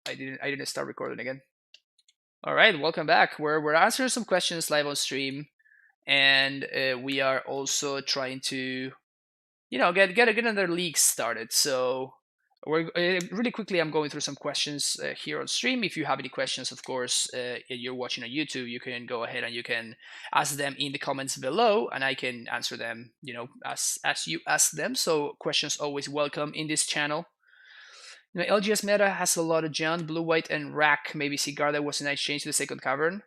I didn't start recording again. All right, welcome back. We're answering some questions live on stream, and we are also trying to get another league started. So we're really quickly. I'm going through some questions here on stream. If you have any questions, of course, you're watching on YouTube, you can go ahead and you can ask them in the comments below, and I can answer them. As you ask them. So questions always welcome in this channel. LGS meta has a lot of John, Blue White, and Rack. Maybe Sigarda was a nice change to the second cavern.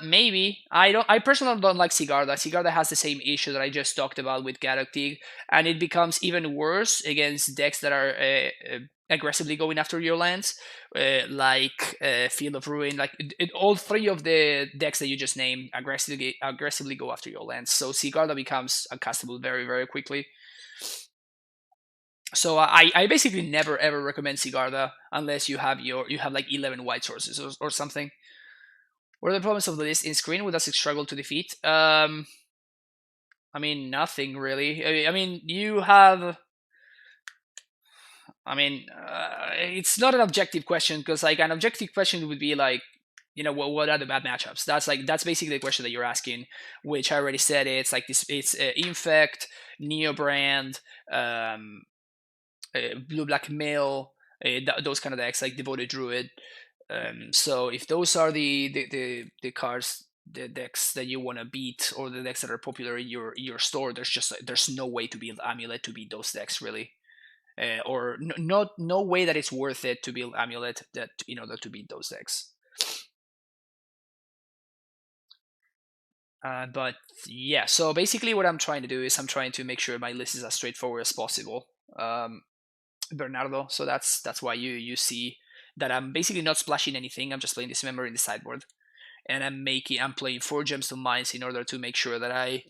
Maybe. I personally don't like Sigarda. Sigarda has the same issue that I just talked about with Gadoctig, and it becomes even worse against decks that are aggressively going after your lands, like Field of Ruin. Like all three of the decks that you just named aggressively go after your lands. So Sigarda becomes uncastable very, very quickly. So I basically never ever recommend Sigarda unless you have like 11 white sources or something. What are the problems of the list in screen? Would that struggle to defeat? I mean, nothing really. I mean, you have. I mean, it's not an objective question because like an objective question would be like, what are the bad matchups? That's basically the question that you're asking, which I already said. It's like this. It's Infect, Neobrand, Blue Black Mail, those kind of decks like Devoted Druid. So if those are the cards, the decks that you want to beat, or the decks that are popular in your store, there's no way to build Amulet to beat those decks really, or no way that it's worth it to build Amulet that in order to beat those decks. But yeah, so basically what I'm trying to do is I'm trying to make sure my list is as straightforward as possible. Bernardo. So that's why you see that I'm basically not splashing anything. I'm just playing Dismember in the sideboard, and I'm playing 4 Gemstone Mines in order to make sure that I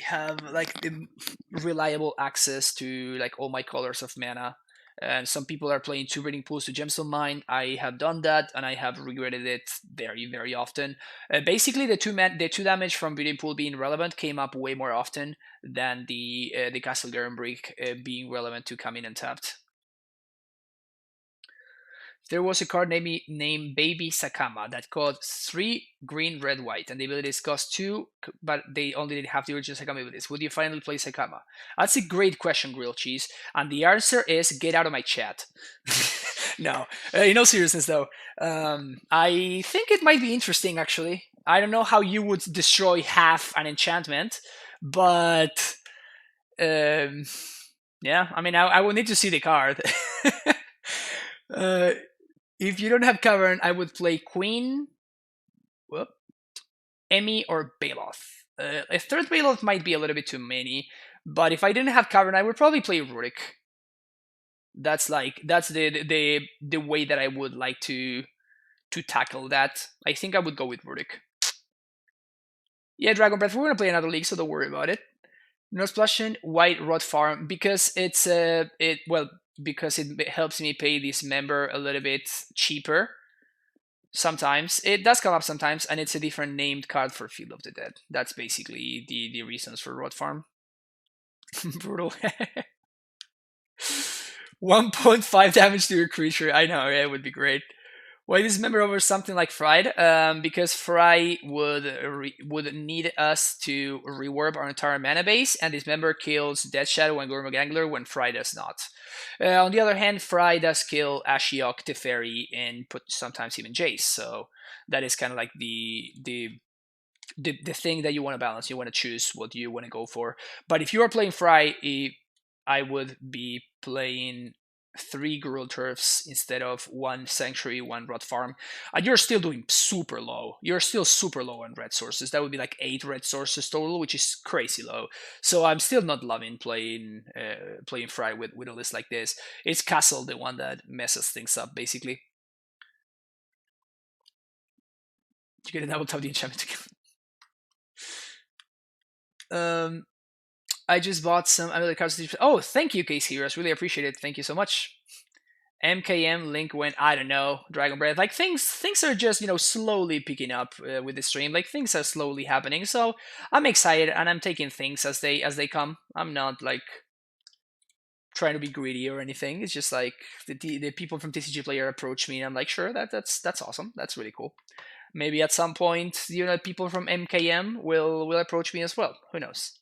have like the reliable access to like all my colors of mana. And some people are playing 2 Breeding Pools to Gemstone Mine. I have done that, and I have regretted it very, very often. Basically, the two damage from Breeding Pool being relevant came up way more often than the Castle Garenbrick being relevant to come in untapped. There was a card named Baby Sakama that cost 3 green, red, white, and the abilities cost 2, but they only did have the original Sakama abilities. Would you finally play Sakama? That's a great question, Grilled Cheese, and the answer is get out of my chat. No, in all seriousness though, I think it might be interesting actually. I don't know how you would destroy half an enchantment, but yeah, I mean, I will need to see the card. If you don't have Cavern, I would play Queen, Emmy, or Baloth. A third Baloth might be a little bit too many, but if I didn't have Cavern, I would probably play Rurik. That's the way that I would like to tackle that. I think I would go with Rurik. Yeah, Dragon Breath. We're gonna play another league, so don't worry about it. No splashing White Rod Farm because it's because it helps me pay this member a little bit cheaper. Sometimes it does come up sometimes, and it's a different named card for Field of the Dead. That's basically the reasons for Rod Farm. Brutal. 1.5 damage to your creature. I know, yeah, it would be great. Why dismember over something like Fried? Because Fry would need us to rework our entire mana base, and dismember kills Death Shadow and Gormag Angler when Fry does not. On the other hand, Fry does kill Ashiok, Teferi, and sometimes even Jace. So that is kind of like the thing that you want to balance. You want to choose what you want to go for. But if you are playing Fry, I would be playing 3 Gruul Turfs instead of 1 Sanctuary, 1 Rot Farm. And you're still doing super low. You're still super low on red sources. That would be like 8 red sources total, which is crazy low. So I'm still not loving playing Fry with a list like this. It's Castle, the one that messes things up, basically. You get a double tap the enchantment to kill. I just bought some other cards. Oh, thank you, Case Heroes. Really appreciate it. Thank you so much. MKM Link went, I don't know, Dragon Breath. Like things are just slowly picking up with the stream. Like things are slowly happening. So I'm excited and I'm taking things as they come. I'm not like trying to be greedy or anything. It's just like the people from TCG Player approach me, and I'm like, sure, that's awesome. That's really cool. Maybe at some point, people from MKM will approach me as well. Who knows?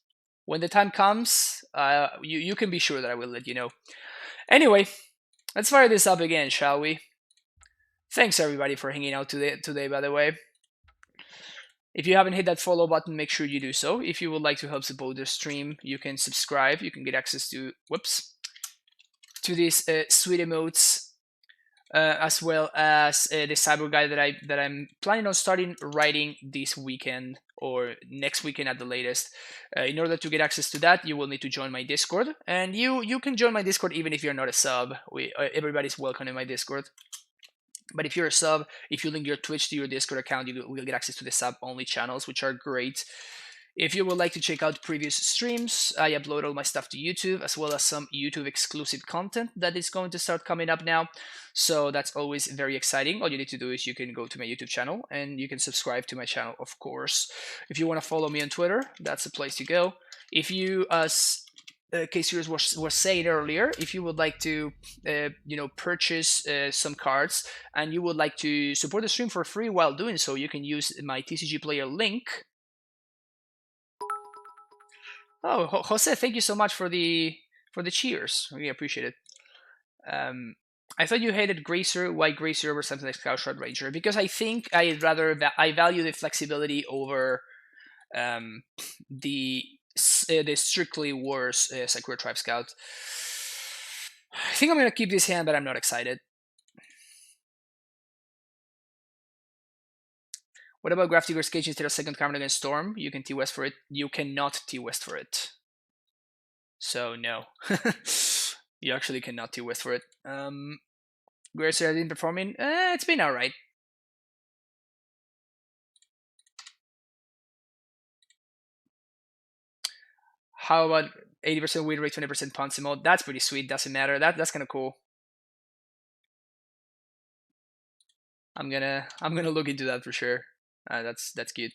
When the time comes, you can be sure that I will let you know. Anyway, let's fire this up again, shall we? Thanks everybody for hanging out today, by the way. If you haven't hit that follow button, make sure you do so. If you would like to help support the stream, you can subscribe. You can get access to these sweet emotes, as well as the cyber guide that I'm planning on starting writing this weekend or next weekend at the latest. In order to get access to that, you will need to join my Discord, and you can join my Discord even if you're not a sub. Everybody's welcome in my Discord. But if you're a sub, if you link your Twitch to your Discord account, you will get access to the sub-only channels, which are great. If you would like to check out previous streams, I upload all my stuff to YouTube, as well as some YouTube exclusive content that is going to start coming up now. So that's always very exciting. All you need to do is you can go to my YouTube channel and you can subscribe to my channel, of course. If you want to follow me on Twitter, that's the place to go. If you, as K-Series was saying earlier, if you would like to, purchase some cards and you would like to support the stream for free while doing so, you can use my TCG Player link. Oh, Jose, thank you so much for the cheers. Really appreciate it. I thought you hated Gracer. Why Gracer over something like Scout Shroud Ranger? Because I think I value the flexibility over the strictly worse Sakura Tribe Scout. I think I'm gonna keep this hand, but I'm not excited. What about Grafdigger's Cage instead of second card against Storm? You can T-West for it. You cannot T-West for it. So, no. You actually cannot T-West for it. Gracer didn't performing? It's been alright. How about 80% win rate, 20% Ponzi mode? That's pretty sweet. Doesn't matter. That's kind of cool. I'm gonna look into that for sure. That's cute.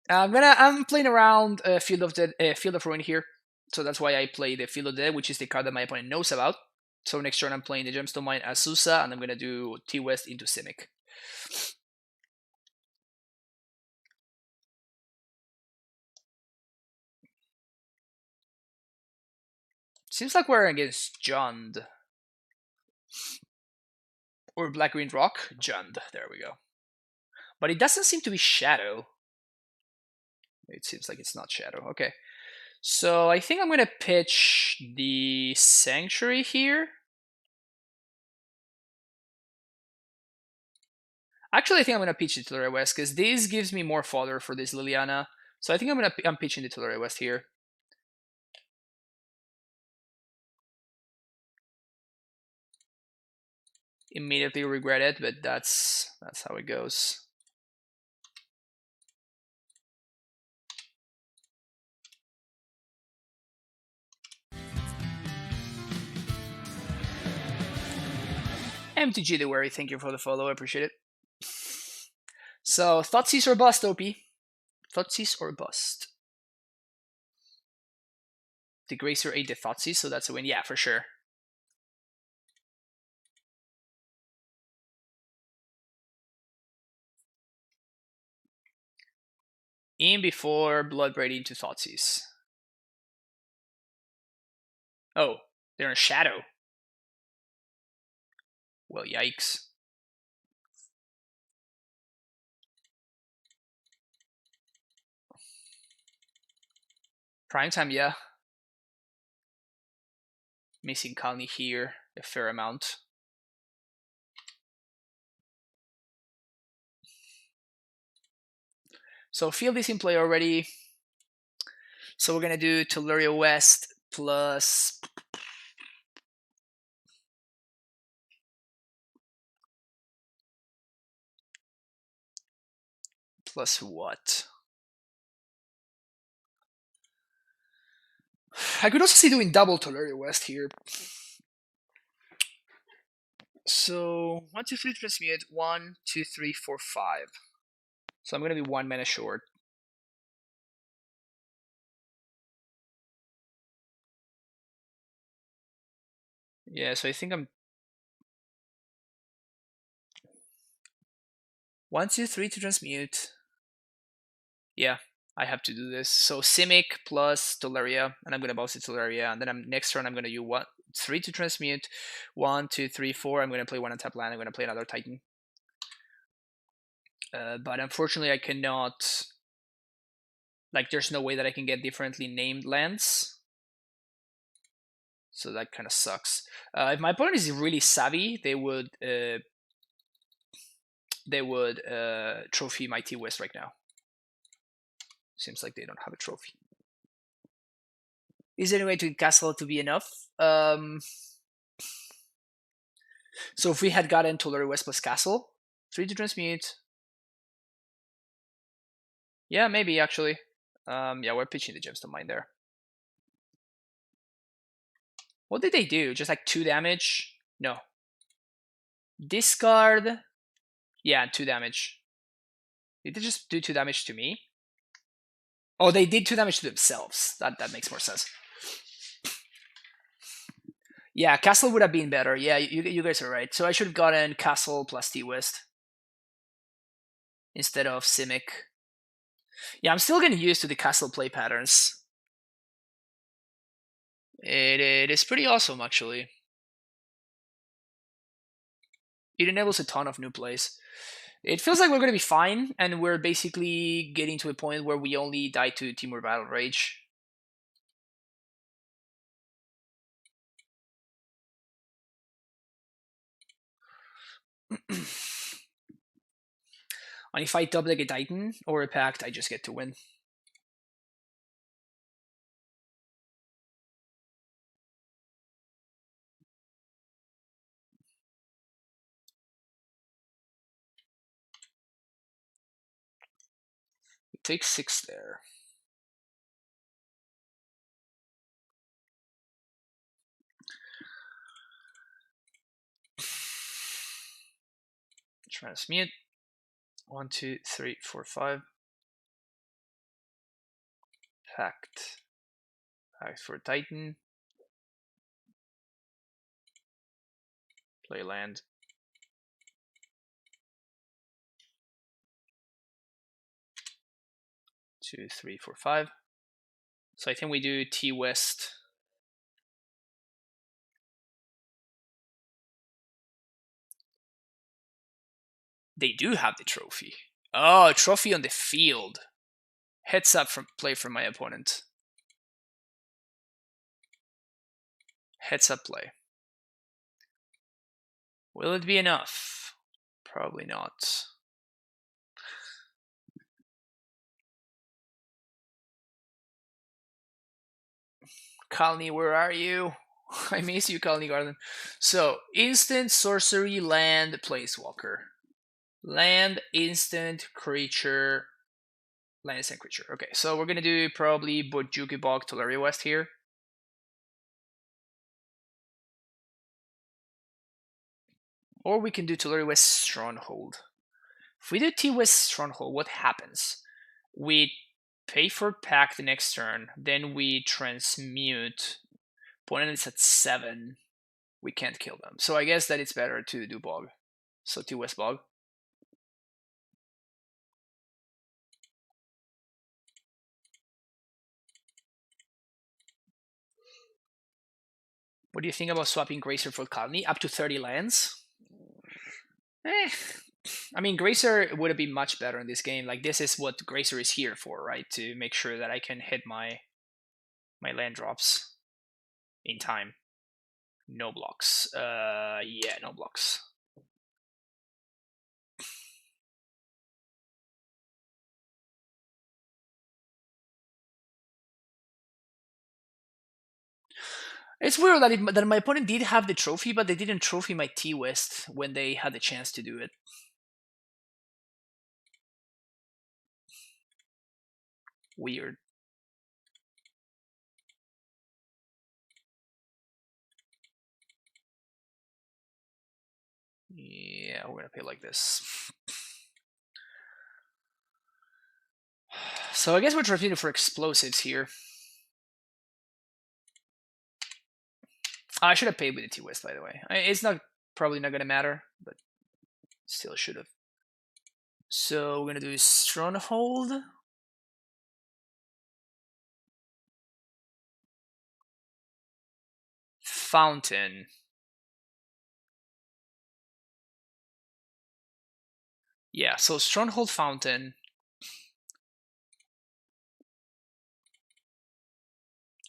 I'm playing around Field of Ruin here, so that's why I play the Field of Dead, which is the card that my opponent knows about. So next turn I'm playing the Gemstone Mine as Susa, and I'm gonna do T-West into Simic. Seems like we're against Jund. Or Black Green Rock. Jund. There we go. But it doesn't seem to be Shadow. It seems like it's not Shadow. Okay. So I think I'm going to pitch the Sanctuary here. Actually, I think I'm going to pitch the Tillery West because this gives me more fodder for this Liliana. So I think I'm pitching the Tillery West here. Immediately regret it, but that's how it goes. MTG the Wary, thank you for the follow, I appreciate it. So, Thoughtseize or bust, OP? Thoughtseize or bust? The Gracer ate the Thoughtseize, so that's a win. Yeah, for sure. In before Bloodbraid into Thoughtseize. Oh, they're in Shadow. Well, yikes. Primetime, yeah. Missing Kalni here a fair amount. So Field is in play already. So we're gonna do Tellurian West plus what? I could also see doing double Tellurian West here. So 1, 2, 3 transmute. 1, 2, 3, 4, 5. So I'm gonna be 1 mana short. Yeah, so I think I'm 1, 2, 3 to transmute. Yeah, I have to do this. So Simic plus Tolaria, and I'm gonna bounce it Tolaria, and then next turn I'm gonna do 1, 3 to transmute. 1, 2, 3, 4. I'm gonna play 1 untap land. I'm gonna play another Titan. But unfortunately, I cannot. Like, there's no way that I can get differently named lands. So that kind of sucks. If my opponent is really savvy, they would trophy my T-West right now. Seems like they don't have a trophy. Is there any way to castle to be enough? So if we had gotten Tolari West plus castle, 3 to transmute. Yeah, maybe actually. Yeah, we're pitching the gemstone mine there. What did they do? Just like 2 damage? No. Discard. Yeah, 2 damage. Did they just do 2 damage to me? Oh, they did 2 damage to themselves. That makes more sense. Yeah, castle would have been better. Yeah, you guys are right. So I should have gotten castle plus T-West instead of Simic. Yeah, I'm still getting used to the castle play patterns. It is pretty awesome, actually. It enables a ton of new plays. It feels like we're going to be fine, and we're basically getting to a point where we only die to Timur Battle Rage. And if I double a Titan or a Pact, I just get to win. We take 6 there. Transmute. 1, 2, 3, 4, 5. Pact. Pact for Titan. Play land. 2, 3, 4, 5. So I think we do T-West. They do have the trophy. Oh, trophy on the field. Heads up from play from my opponent. Heads up play. Will it be enough? Probably not. Kalni, where are you? I miss you, Kalni Garden. So, instant sorcery land planeswalker. Land, instant creature. Land, instant creature. Okay, so we're gonna do probably Bojuki Bog Tolaria West here. Or we can do Tolaria West Stronghold. If we do T-West Stronghold, what happens? We pay for Pack the next turn, then we transmute. Opponent is at 7. We can't kill them. So I guess that it's better to do Bog. So T-West Bog. What do you think about swapping Gracer for Colony? Up to 30 lands? I mean, Gracer would have been much better in this game. Like, this is what Gracer is here for, right? To make sure that I can hit my land drops in time. No blocks. Yeah, no blocks. It's weird that my opponent did have the trophy, but they didn't trophy my T-West when they had the chance to do it. Weird. Yeah, we're gonna play like this. So I guess we're trying for explosives here. I should have paid with the T-West, by the way. It's not probably not gonna matter, but still should have. So we're gonna do Stronghold. Fountain. Yeah, so Stronghold Fountain.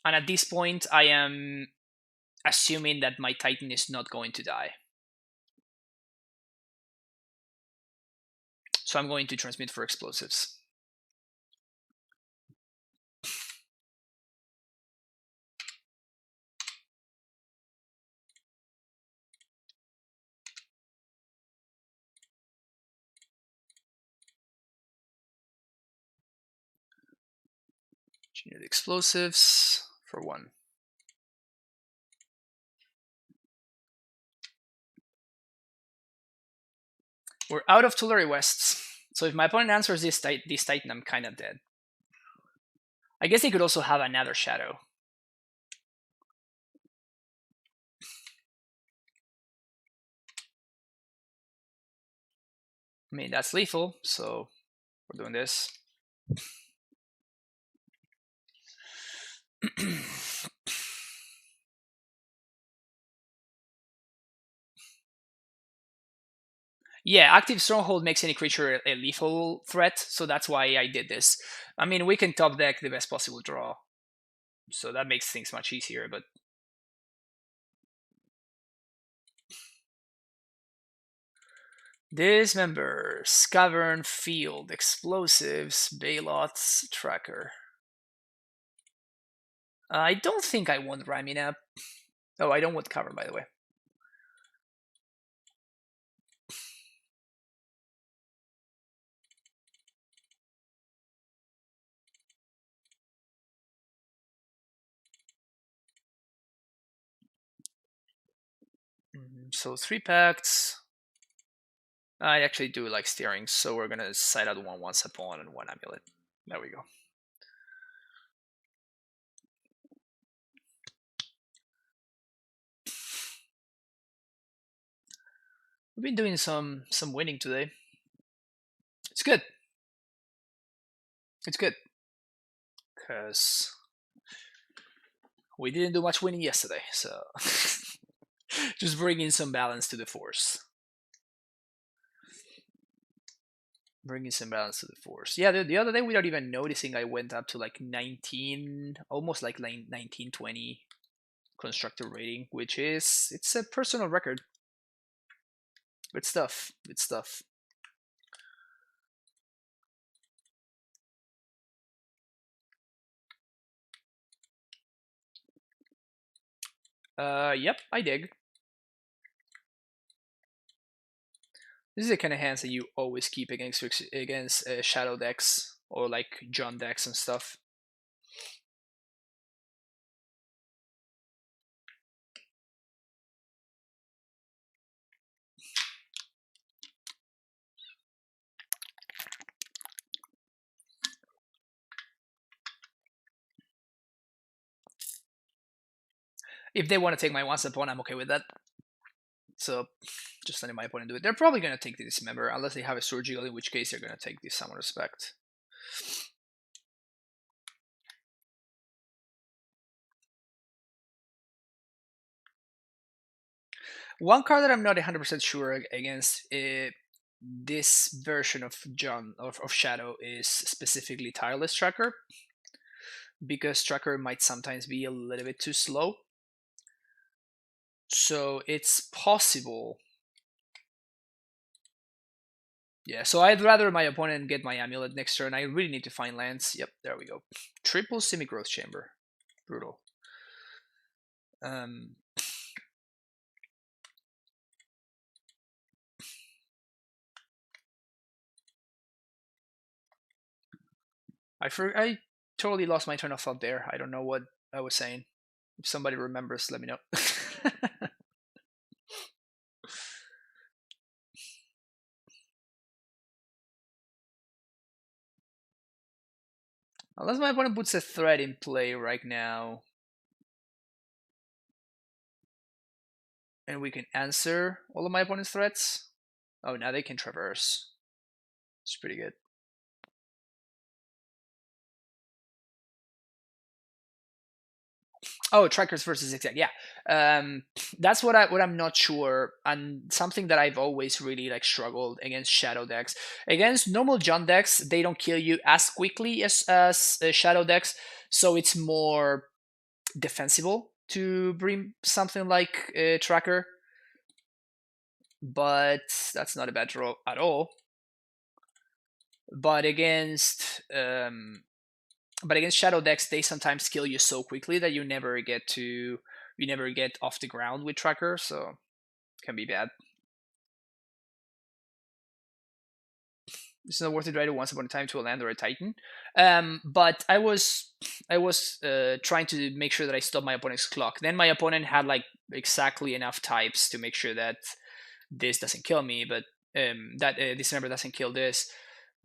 And at this point, I am assuming that my Titan is not going to die. So I'm going to transmit for explosives. Engineer the explosives for 1. We're out of Tulare Wests. So if my opponent answers this Titan, I'm kind of dead. I guess he could also have another Shadow. I mean, that's lethal, so we're doing this. Yeah, active Stronghold makes any creature a lethal threat, so that's why I did this. I mean, we can top deck the best possible draw, so that makes things much easier, but... Dismembers, Cavern, Field, Explosives, Bailots, Tracker. I don't think I want Raminap. Oh, I don't want Cavern, by the way. So 3 packs. I actually do like steering, so we're gonna side out 1 Once Upon and 1 Amulet. There we go. We've been doing some winning today. It's good. It's good. Because we didn't do much winning yesterday, so just bringing some balance to the force. Bringing some balance to the force. Yeah, the other day, without even noticing, I went up to like 19, almost like 1920 constructor rating, which is, it's a personal record. Good stuff. Good stuff. Yep, I dig. This is the kind of hands that you always keep against shadow decks or like John decks and stuff. If they want to take my Once Upon, I'm okay with that. So just letting my opponent do it. They're probably going to take the Dismember unless they have a Surgical, in which case they're going to take this Summon Respect. One card that I'm not 100% sure against this version of Shadow is specifically Tireless Tracker, because Tracker might sometimes be a little bit too slow. So it's possible. Yeah, so I'd rather my opponent get my Amulet next turn. I really need to find lands. Yep, there we go. Triple Semi-Growth Chamber. Brutal. I totally lost my train of thought there. I don't know what I was saying. If somebody remembers, let me know. Unless my opponent puts a threat in play right now. and we can answer all of my opponent's threats. Oh, now they can traverse. It's pretty good. Oh, trackers versus zigzag. Yeah, that's what I'm not sure, and something that I've always really like struggled against shadow decks. Against normal John decks, they don't kill you as quickly as shadow decks, so it's more defensible to bring something like a tracker. But that's not a bad draw at all. But against shadow decks, they sometimes kill you so quickly that you never get off the ground with tracker, so it can be bad. It's not worth it right once upon a time to a land or a titan. But I was trying to make sure that I stopped my opponent's clock. Then my opponent had like exactly enough types to make sure that this doesn't kill me, but that this member doesn't kill this.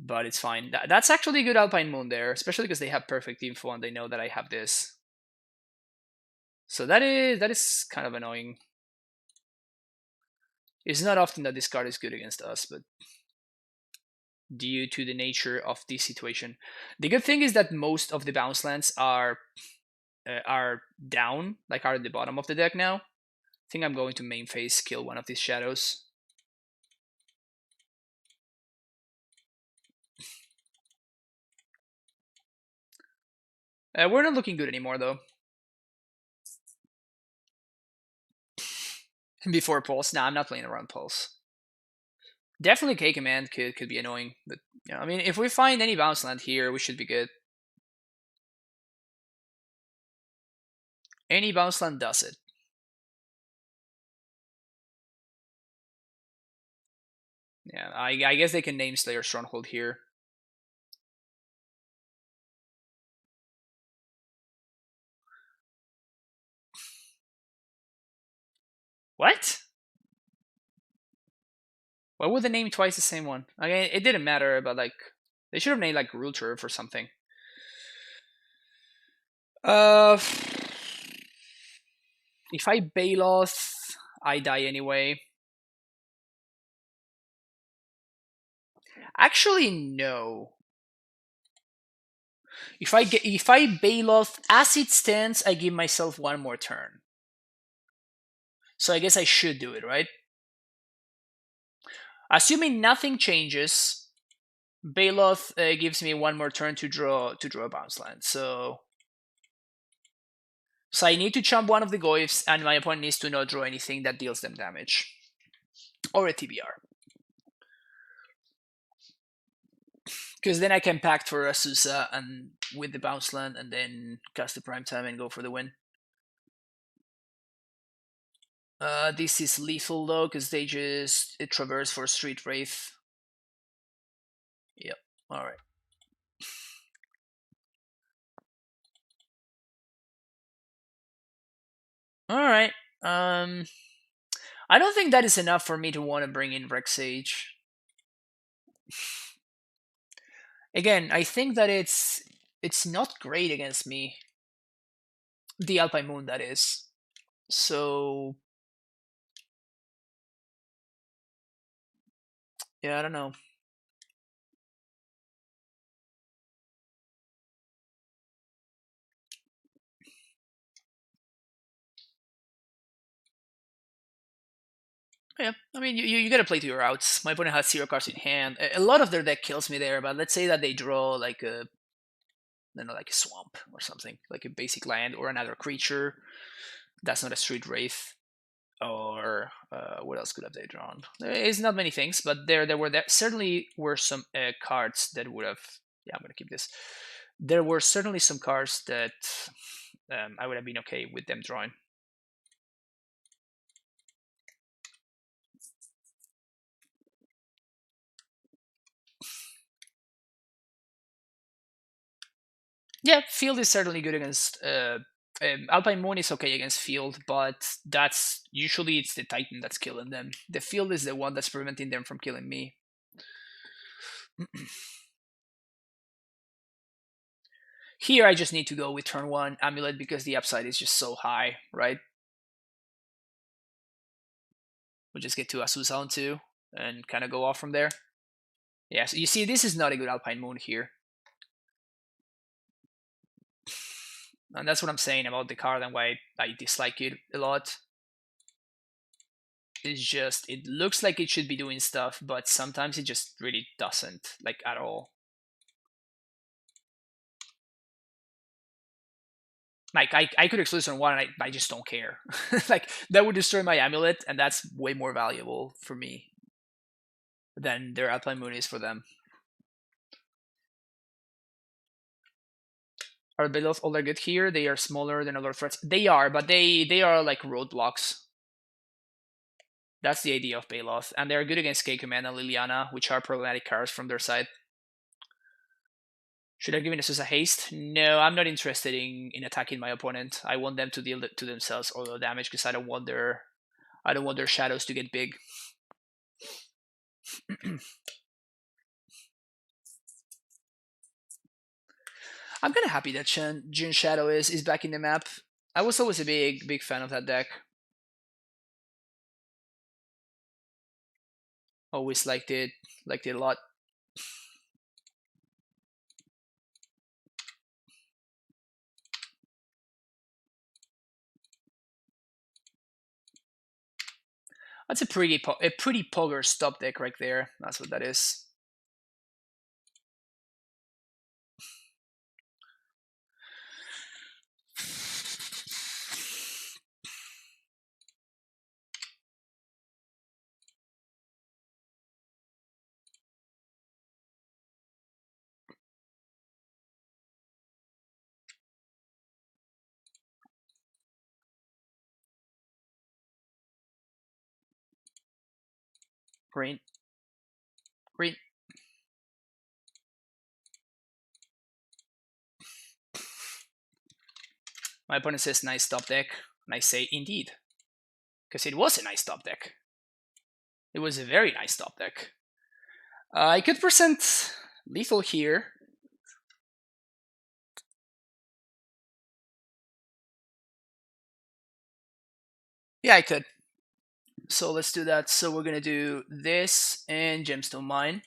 But it's fine. That's actually a good Alpine Moon there, especially because they have perfect info and they know that I have this. So that is kind of annoying. It's not often that this card is good against us, but due to the nature of this situation. The good thing is that most of the bounce lands are down, like are at the bottom of the deck now. I think I'm going to main phase kill one of these shadows. We're not looking good anymore though. Before Pulse, nah, I'm not playing around Pulse. Definitely K Command could be annoying, but yeah, I mean if we find any bounce land here, we should be good. Any bounce land does it. Yeah, I guess they can name Slayer Stronghold here. What? Why would they name twice the same one? I mean, it didn't matter, but like they should have named like Rule Turf or something. If I Baloth, I die anyway. Actually, no. If I Baloth as it stands, I give myself one more turn. So I guess I should do it, right? Assuming nothing changes, Baloth gives me one more turn to draw a bounce land. So I need to chump one of the Goyfs, and my opponent needs to not draw anything that deals them damage. Or a TBR. Because then I can pact for Azusa and with the bounce land and then cast the prime time and go for the win. This is lethal though, because they just traverse for Street Wraith. Yep. Alright. Alright. I don't think that is enough for me to want to bring in Rex Sage. Again, I think that it's not great against me. The Alpine Moon, that is. So yeah, I don't know. Yeah, I mean, you gotta play to your outs. My opponent has 0 cards in hand. A lot of their deck kills me there, but let's say that they draw like a, I don't know, like a swamp or something, like a basic land or another creature. That's not a Street Wraith. Or what else could have they drawn? It's not many things, but there certainly were some cards that would have. Yeah, I'm gonna keep this. There were certainly some cards that I would have been okay with them drawing. Yeah, Field is certainly good against. Alpine Moon is okay against Field, but that's usually it's the Titan that's killing them. The Field is the one that's preventing them from killing me. Here, I just need to go with turn 1 Amulet because the upside is just so high, right? We'll just get to Azusa on 2 and kind of go off from there. Yeah, so you see, this is not a good Alpine Moon here. And that's what I'm saying about the card and why I dislike it a lot. It's just, it looks like it should be doing stuff, but sometimes it just really doesn't, like, at all. Like, I could exclude on one, and I just don't care. Like, that would destroy my amulet, and that's way more valuable for me than their Alpine Moon is for them. Are Bailoff all are good here? They are smaller than other threats. They are, but they are like roadblocks. That's the idea of Bailoff, and they're good against K Command and Liliana, which are problematic cards from their side. Should I give Asus a haste? No, I'm not interested in attacking my opponent. I want them to deal to themselves all the damage because I don't want their shadows to get big. I'm kind of happy that Jun Shadow is back in the map. I was always a big fan of that deck. Always liked it a lot. That's a pretty polar stop deck right there. That's what that is. Green. Green. My opponent says nice top deck, and I say indeed. Because it was a nice top deck. It was a very nice top deck. I could present lethal here. Yeah, I could. So let's do that. So we're gonna do this and Gemstone Mine.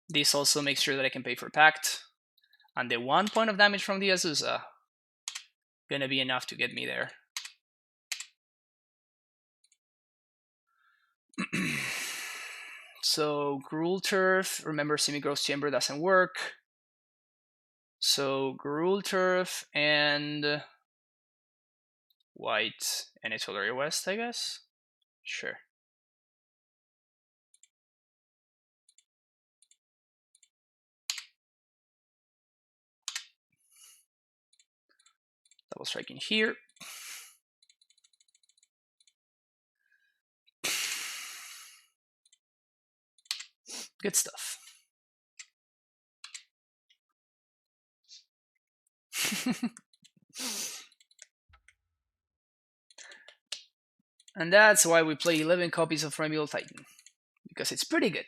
This also makes sure that I can pay for Pact. And the 1 point of damage from the Azusa gonna be enough to get me there. So Gruul Turf, remember Semi-Gross Chamber doesn't work. So Gruul Turf and white and Etoleria West, I guess? Sure. Double striking here. Good stuff. And that's why we play 11 copies of Primeval Titan. Because it's pretty good.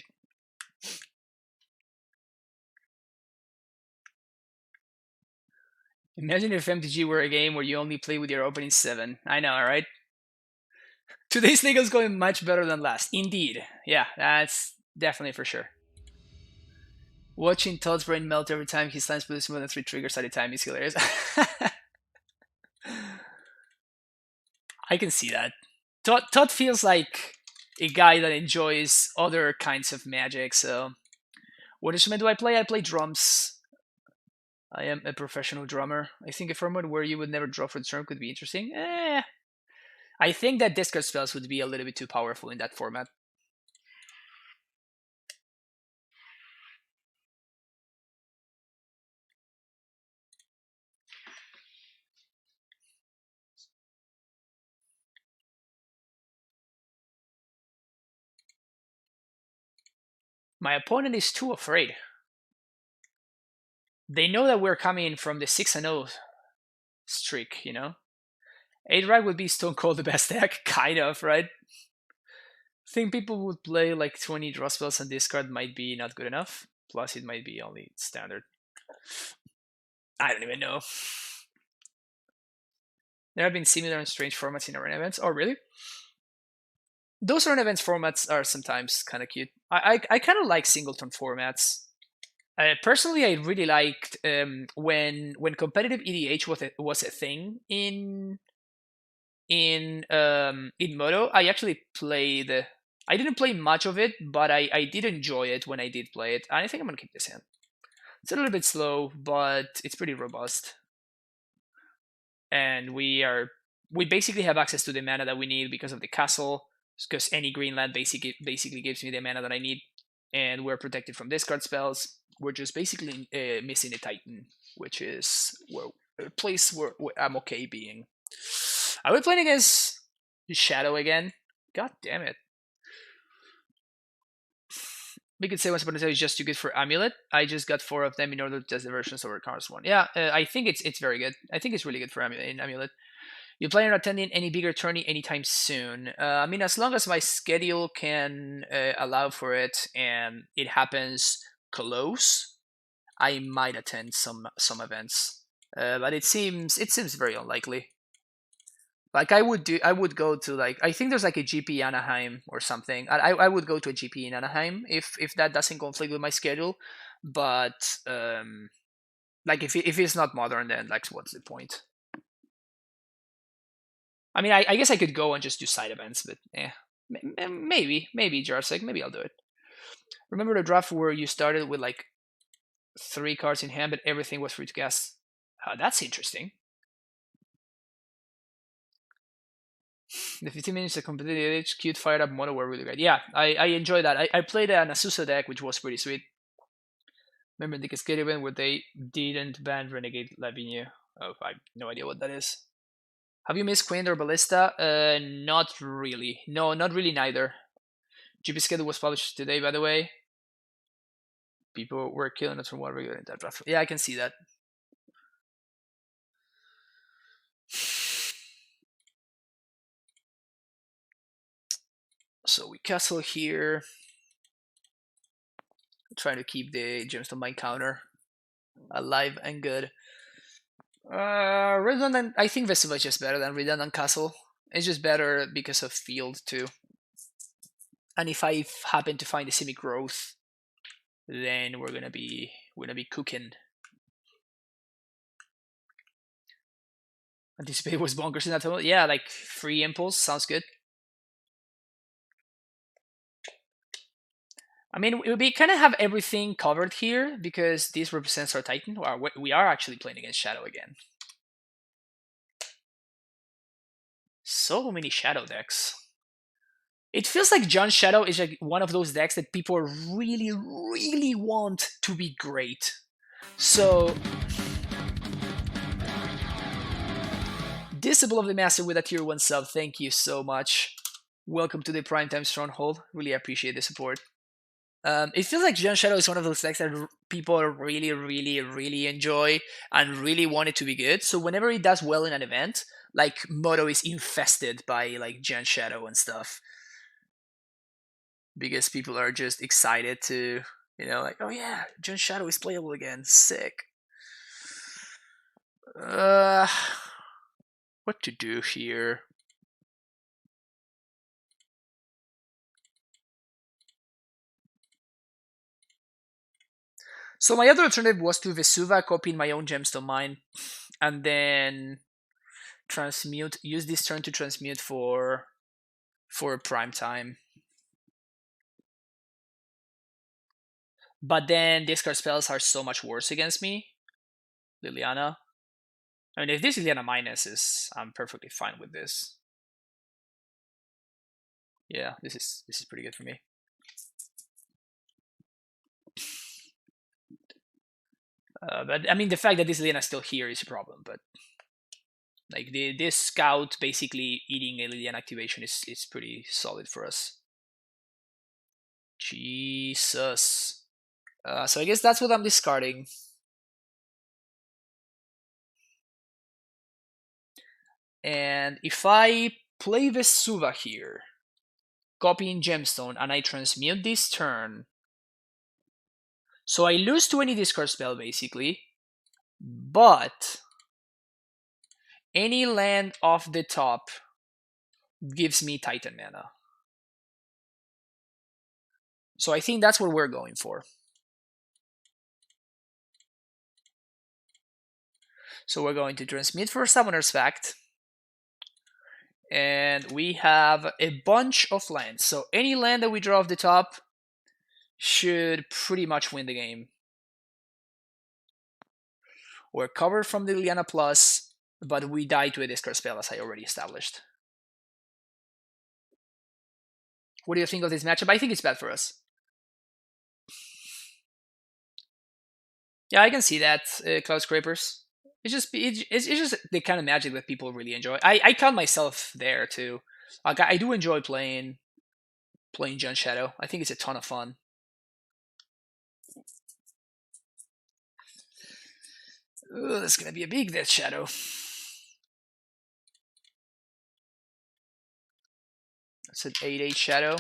Imagine if MTG were a game where you only play with your opening 7. I know, right? Today's league is going much better than last. Indeed. Yeah, that's definitely for sure. Watching Todd's brain melt every time he slams produce more than 3 triggers at a time is hilarious. I can see that. Todd feels like a guy that enjoys other kinds of magic, so... What instrument do I play? I play drums. I am a professional drummer. I think a format where you would never draw for the turn could be interesting. I think that discard spells would be a little bit too powerful in that format. My opponent is too afraid. They know that we're coming from the 6-0 streak, you know? 8-Rag would be stone cold the best deck, kind of, right? Think people would play like 20 draw spells and discard might be not good enough. Plus, it might be only standard. I don't even know. There have been similar and strange formats in arena events. Oh, really? Those arena events formats are sometimes kind of cute. I kind of like singleton formats. Personally, I really liked when competitive EDH was a thing in Moto. I actually played. I didn't play much of it, but I did enjoy it when I did play it. And I think I'm gonna keep this hand. It's a little bit slow, but it's pretty robust. And we basically have access to the mana that we need because of the castle. Because any green land basically gives me the mana that I need, and we're protected from discard spells. We're just basically missing a Titan, which is a place where I'm okay being. Are we playing against Shadow again? God damn it. We could say once upon a time it's just too good for Amulet. I just got 4 of them in order to test the versions over Cars 1. Yeah, I think it's very good. I think it's really good for Amulet. You plan on attending any bigger tourney anytime soon? I mean, as long as my schedule can allow for it and it happens close, I might attend some events. But it seems very unlikely. Like I would go to like I think there's like a GP Anaheim or something. I would go to a GP in Anaheim if that doesn't conflict with my schedule. But like if it's not modern, then like what's the point? I mean, I guess I could go and just do side events, but maybe Jarsek, maybe I'll do it. Remember the draft where you started with like 3 cards in hand, but everything was free to cast? That's interesting. The 15 minutes of competitive cute fired up mono were really great. Yeah, I enjoyed that. I played an Azusa deck, which was pretty sweet. Remember the Cascade event where they didn't ban Renegade Lavinia? Oh, I have no idea what that is. Have you missed Queen or Ballista? Not really. No, not really neither. GP schedule was published today, by the way. People were killing us from what we're in that draft. Yeah, I can see that. So we castle here. Trying to keep the Gemstone Mine counter alive and good. Redundant. I think Vesuva is just better than Redundant Castle. It's just better because of field too. And if I happen to find the Simic Growth, then we're gonna be cooking. Anticipate was bonkers in that moment. Yeah, like free impulse sounds good. I mean, we kind of have everything covered here because this represents our Titan. We are actually playing against Shadow again. So many Shadow decks. It feels like John Shadow is like one of those decks that people really, really want to be great. So, Disciple of the Master with a tier 1 sub, thank you so much. Welcome to the Primetime Stronghold. Really appreciate the support. It feels like John Shadow is one of those decks that people really, really, really enjoy and really want it to be good. So whenever it does well in an event, like Moto is infested by like John Shadow and stuff. Because people are just excited to, like, oh yeah, John Shadow is playable again. Sick. What to do here? So my other alternative was to Vesuva, copying my own Gemstone Mine, and then transmute. Use this turn to transmute for prime time. But then discard spells are so much worse against me. Liliana. I mean, if this Liliana minuses, I'm perfectly fine with this. Yeah, this is pretty good for me. But I mean, the fact that this Liliana is still here is a problem. But like this scout basically eating a Liliana activation is pretty solid for us. Jesus. So I guess that's what I'm discarding. And if I play Vesuva here, copying Gemstone, and I transmute this turn, so I lose to any discard spell basically, but any land off the top gives me Titan mana. So I think that's what we're going for. So we're going to transmit for Summoner's Pact. And we have a bunch of lands. So any land that we draw off the top should pretty much win the game. We're covered from the Liliana Plus, but we die to a discard spell, as I already established. What do you think of this matchup? I think it's bad for us. Yeah, I can see that, Cloud Scrapers. It's just the kind of Magic that people really enjoy. I count myself there too. Like, I do enjoy playing Jund Shadow. I think it's a ton of fun. Ooh, that's gonna be a big Death Shadow. That's an 8/8 Shadow.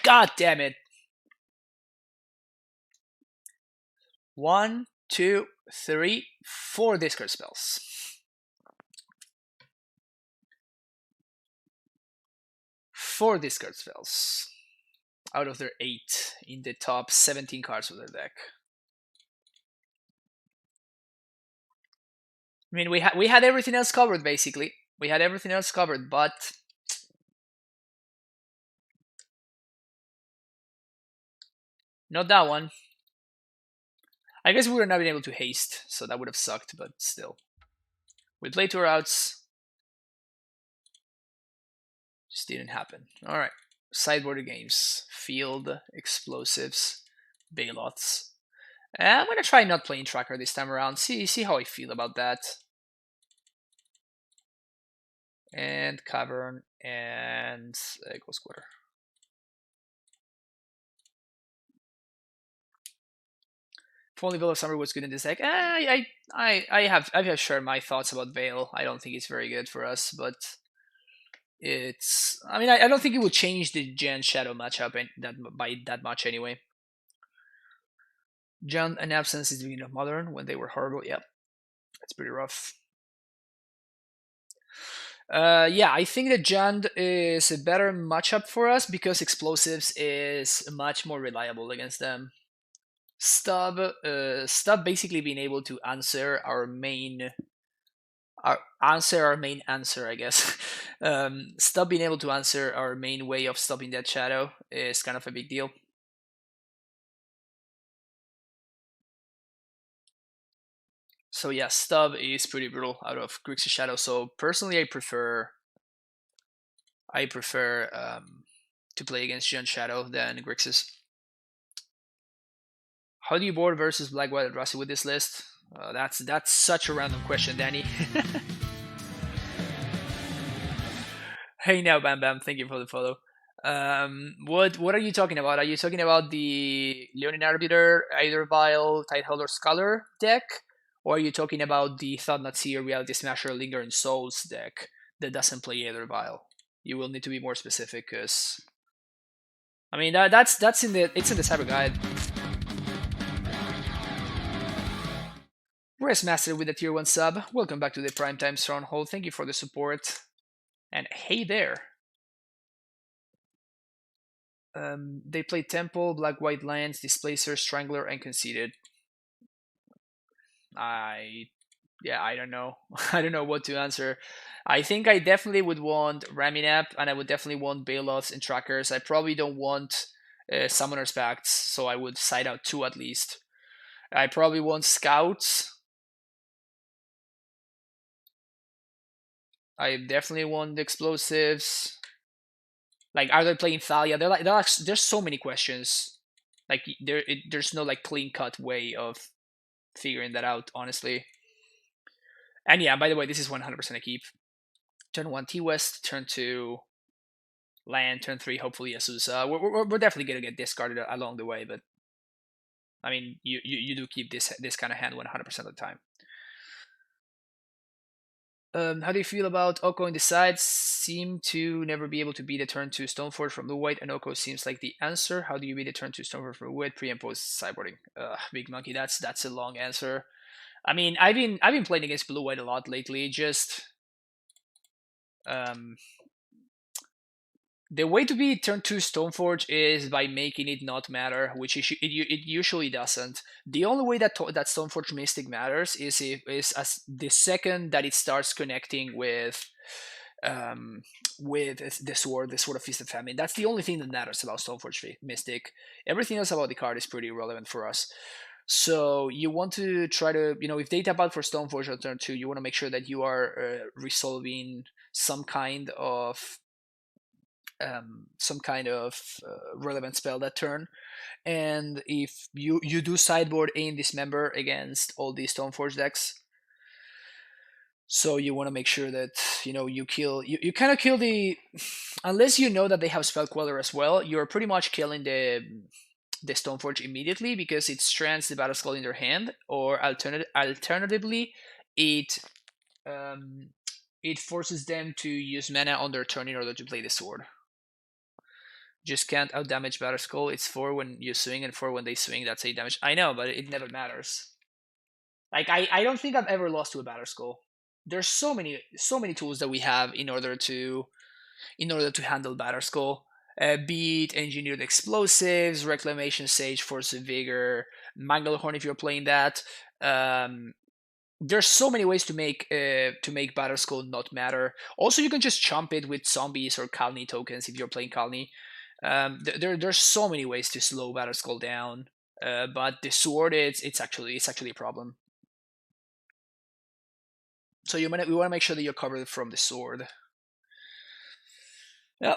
God damn it. 1, 2, 3, 4 discard spells. 4 discard spells out of their 8 in the top 17 cards of their deck. I mean, we had everything else covered, basically. We had everything else covered, but not that one. I guess we would not been able to haste, so that would have sucked, but still. We played 2 routes. Just didn't happen. Alright. Sideboard games. Field, Explosives, Bailots. I'm gonna try not playing Tracker this time around. See how I feel about that. And Cavern and Ghost Quarter. If only Veil of Summer was good in this deck. I have shared my thoughts about Veil. I don't think it's very good for us, but it's. I mean, I don't think it would change the Jan Shadow matchup by that much anyway. Jan and Absence is the beginning of Modern when they were horrible. Yep, it's pretty rough. Yeah, I think that Jund is a better matchup for us because Explosives is much more reliable against them. Stub basically being able to answer our main answer, I guess. Stub being able to answer our main way of stopping that shadow is kind of a big deal. So yeah, Stub is pretty brutal out of Grixis Shadow. So personally, I prefer to play against Jund Shadow than Grixis. How do you board versus Black White Eldrazi with this list? That's such a random question, Danny. Hey now, Bam Bam, thank you for the follow. What are you talking about? Are you talking about the Leonin Arbiter, Either Vile, Tideholder, or Scholar deck? Or are you talking about the Thought-Not Seer, Reality Smasher, Lingering Souls deck that doesn't play Either Vile? You will need to be more specific, because I mean that's in the Cyber Guide. Master with the tier 1 sub. Welcome back to the Primetime Stronghold. Thank you for the support. And hey there. They play Temple, Black White Lands, Displacer, Strangler, and Conceited. I don't know. I don't know what to answer. I think I definitely would want Raminap, and I would definitely want Bailoffs and Trackers. I probably don't want Summoner's Pacts, so I would side out 2 at least. I probably want Scouts. I definitely want the Explosives. Like, are they playing Thalia? There's so many questions. Like, there's no like clean cut way of figuring that out, honestly. And yeah, by the way, this is 100% a keep. Turn 1 T West, turn 2 land, turn 3 hopefully Azusa. We're definitely gonna get discarded along the way, but I mean, you do keep this kind of hand 100% of the time. How do you feel about Oko in the side? Seem to never be able to beat a turn to Stoneforge from blue white, and Oko seems like the answer. How do you beat a turn to Stoneforge from blue white pre and post sideboarding? Big monkey, that's a long answer. I mean, I've been playing against blue white a lot lately. Just um, the way to beat turn 2 Stoneforge is by making it not matter, which it usually doesn't. The only way that that Stoneforge Mystic matters is as the second that it starts connecting with the sword of Feast and Famine. That's the only thing that matters about Stoneforge Mystic. Everything else about the card is pretty irrelevant for us. So you want to try to, if they tap out for Stoneforge on turn 2, you want to make sure that you are resolving some kind of relevant spell that turn. And if you do sideboard aim dismember against all these Stoneforge decks, so you want to make sure that you kill you kind of kill the, unless you know that they have spell queller as well, you're pretty much killing the Stoneforge immediately because it strands the Battle Skull in their hand, or alternatively it it forces them to use mana on their turn in order to play the sword. Just can't outdamage Battle Skull. It's 4 when you swing and 4 when they swing. That's 8 damage. I know, but it never matters. Like I don't think I've ever lost to a Battle Skull. There's so many tools that we have in order to handle Battle Skull. Be it engineered explosives, reclamation sage, force of vigor, Manglehorn if you're playing that. There's so many ways to make Battle Skull not matter. Also, you can just chomp it with zombies or Kalni tokens if you're playing Kalni. There's so many ways to slow Battle Skull down, but the sword it's actually a problem. So we want to make sure that you're covered from the sword. Yeah,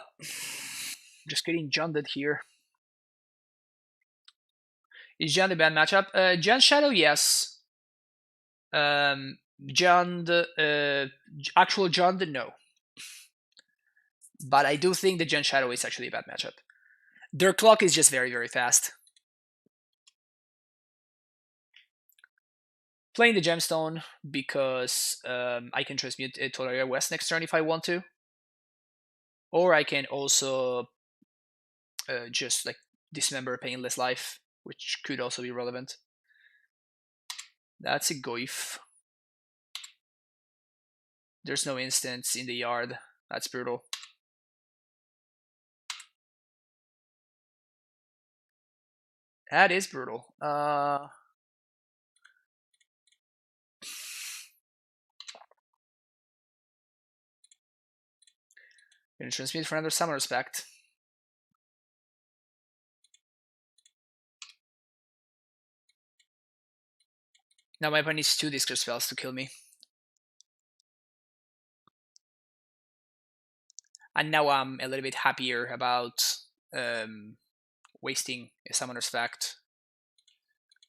just getting junded here. Is Jund a bad matchup? Jund Shadow, yes. Jund, actual Jund, no. But I do think the Jund Shadow is actually a bad matchup. Their clock is just very, very fast. Playing the Gemstone because I can transmute Tolaria West next turn if I want to. Or I can also just like dismember Painless Life, which could also be relevant. That's a Goif. There's no instance in the yard. That's brutal. That is brutal. Gonna transmute for another Summoner's Pact. Now my opponent needs 2 Discard spells to kill me. And now I'm a little bit happier about wasting a Summoner's Pact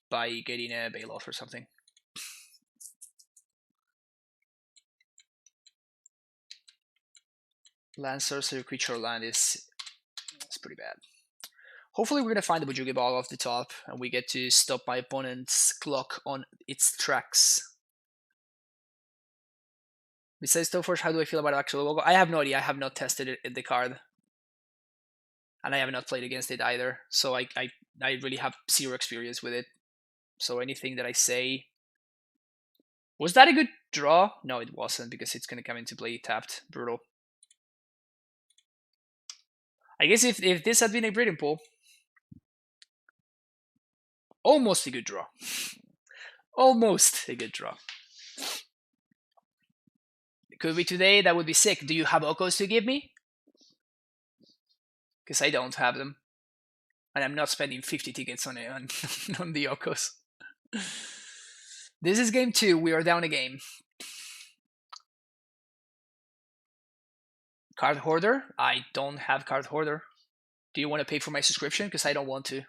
by getting a Bailoff or something. Land Sorcerer Creature Land is pretty bad. Hopefully we're going to find the Bujugi Ball off the top and we get to stop my opponent's clock on its tracks. Besides Stoneforge, how do I feel about actual logo? I have no idea. I have not tested it in the card. And I have not played against it either. So I really have 0 experience with it. So anything that I say... Was that a good draw? No, it wasn't, because it's going to come into play tapped. Brutal. I guess if this had been a breeding pool... Almost a good draw. Almost a good draw. Could be today, that would be sick. Do you have Okos to give me? Because I don't have them. And I'm not spending 50 tickets on the Okos. This is game 2. We are down a game. Card Hoarder? I don't have Card Hoarder. Do you want to pay for my subscription? Because I don't want to.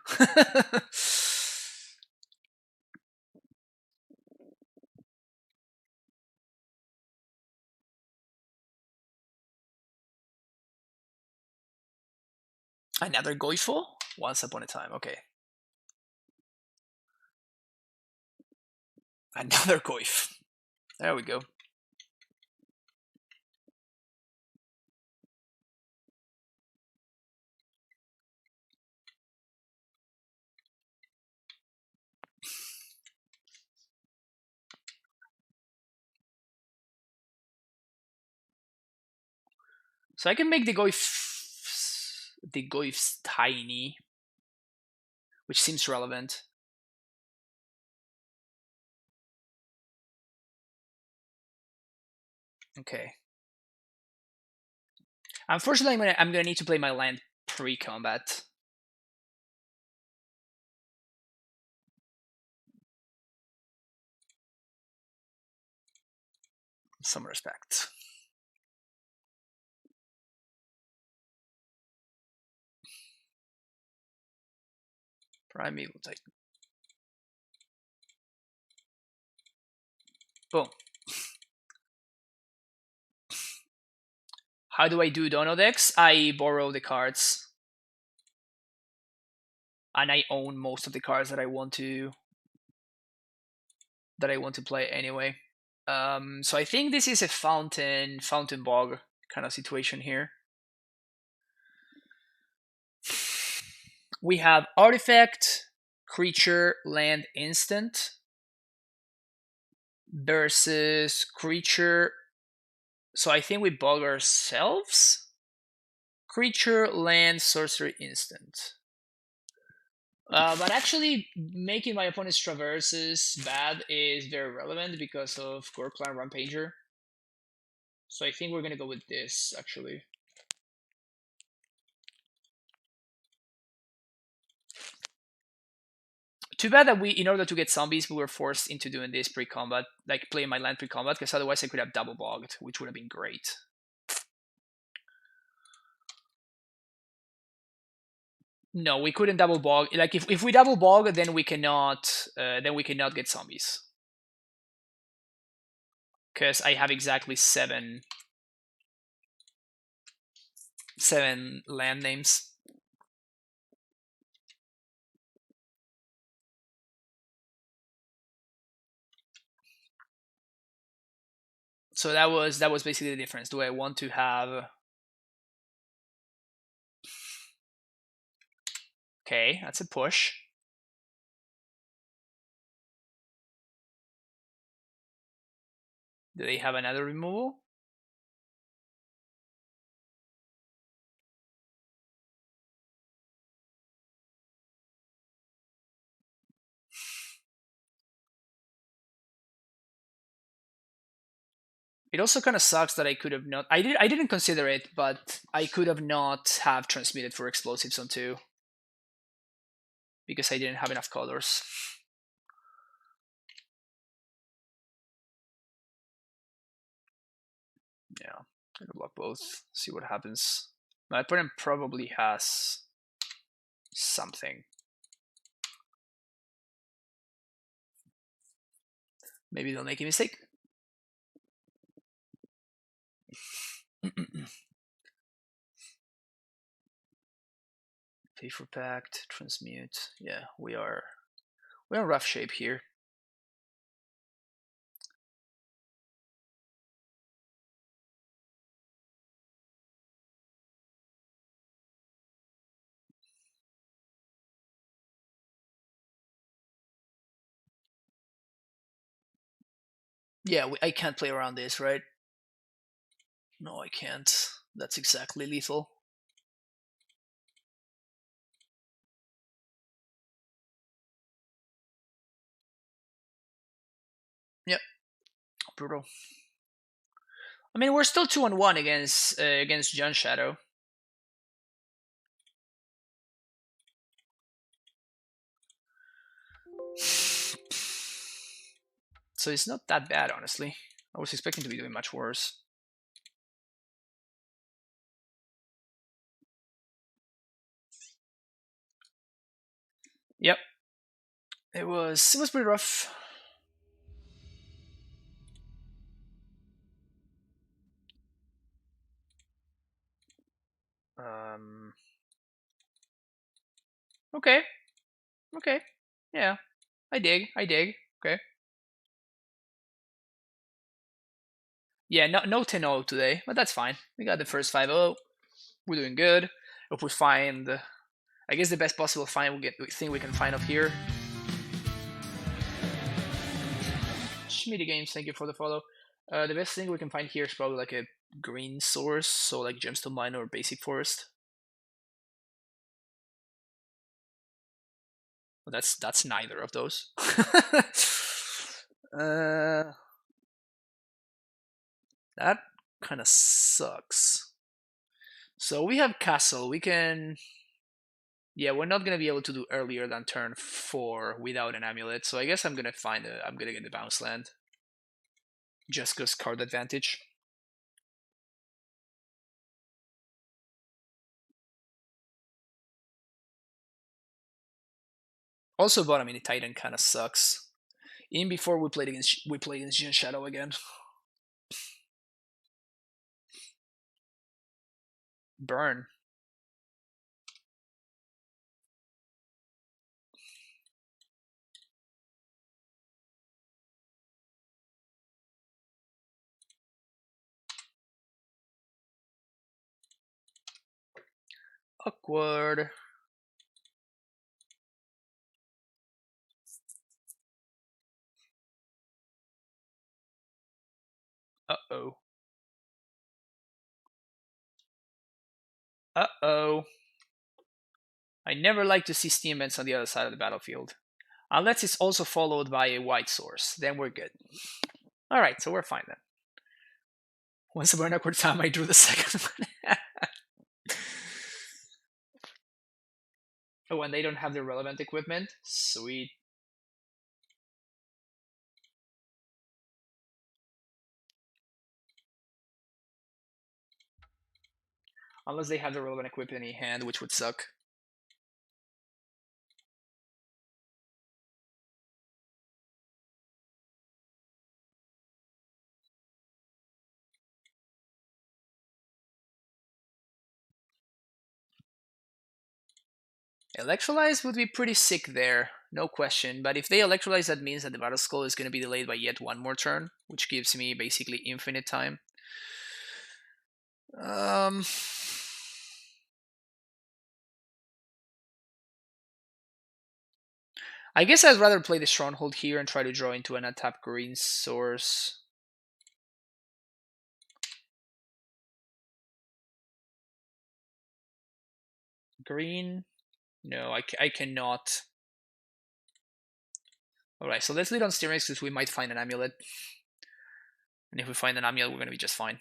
Another Goifo? Once upon a time, okay. Another Goif. There we go. So I can make the goifs tiny, which seems relevant. Okay. Unfortunately, I'm gonna need to play my land pre-combat. Some respect. Primeval Titan. Boom. How do I do Dono decks? I borrow the cards. And I own most of the cards that I want to play anyway. So I think this is a fountain bog kind of situation here. We have artifact, creature, land, instant versus creature. So I think we bog ourselves. Creature, land, sorcery, instant. But actually, making my opponent's traverses bad is very relevant because of Core Clan Rampager. So I think we're gonna go with this, actually. Too bad that in order to get zombies, we were forced into doing this pre-combat, like playing my land pre-combat, because otherwise I could have double bogged, which would have been great. No, we couldn't double bog. Like if we double bog, then we cannot get zombies. Because I have exactly seven land names. So that was basically the difference. Do I want to have? Okay, that's a push. Do they have another removal? It also kind of sucks that I could have not. I didn't consider it, but I could have not have transmitted for explosives on 2 because I didn't have enough colors. Yeah, I'm gonna block both. See what happens. My opponent probably has something. Maybe they'll make a mistake. Pay for pact, transmute. Yeah, we're in rough shape here. Yeah, I can't play around this, right? No, I can't. That's exactly lethal. Yep, brutal. I mean, we're still 2-1 against John Shadow. So it's not that bad, honestly. I was expecting to be doing much worse. Yep. It was pretty rough. Okay. Okay. Yeah. I dig. Okay. Yeah, no 10-0 today, but that's fine. We got the first 5-0. We're doing good. If we find, I guess the best possible find thing we can find up here. Schmitty Games, thank you for the follow. The best thing we can find here is probably like a green source, so like gemstone mine or basic forest. Well, that's neither of those. That kind of sucks. So we have castle. We can. Yeah, we're not gonna be able to do earlier than turn 4 without an amulet. So I guess I'm gonna get the bounce land. Just cause card advantage. Also, bottom in the Titan kind of sucks. Even before we played against Jin Shadow again. Burn. Awkward. Uh-oh. Uh-oh. I never like to see steam vents on the other side of the battlefield. Unless it's also followed by a white source. Then we're good. Alright, so we're fine then. Once upon an awkward time, I drew the second one. Oh, and they don't have the relevant equipment? Sweet. Unless they have the relevant equipment in hand, which would suck. Electrolyze would be pretty sick there, no question. But if they electrolyze, that means that the Battle Skull is going to be delayed by yet one more turn, which gives me basically infinite time. I guess I'd rather play the Stronghold here and try to draw into an untapped green source. Green? No, I cannot. Alright, so let's lead on Steerix because we might find an amulet. And if we find an amulet, we're going to be just fine.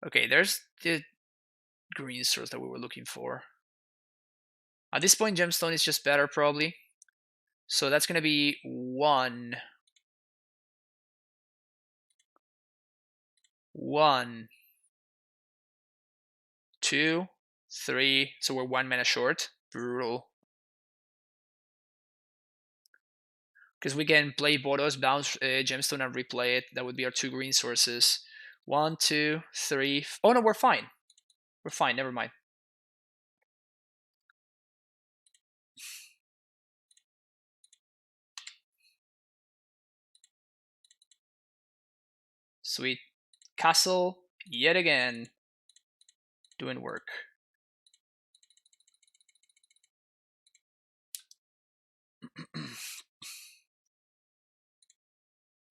Okay, there's the green source that we were looking for. At this point, Gemstone is just better, probably. So that's going to be 1. 1. 2. 3. So we're 1 mana short. Brutal. Because we can play Boros, bounce Gemstone, and replay it. That would be our 2 green sources. 1, 2, 3. Oh no, we're fine. We're fine. Never mind. Sweet. Castle, yet again, doing work.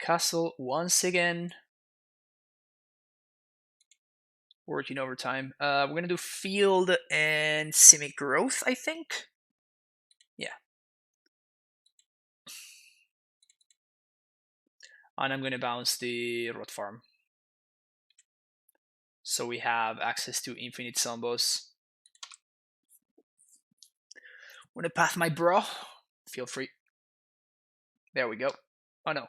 Castle, once again, working overtime. We're going to do Field and Simic Growth, I think. Yeah. And I'm going to bounce the Rot Farm. So we have access to infinite Zombos. Want to path my bro? Feel free. There we go. Oh no.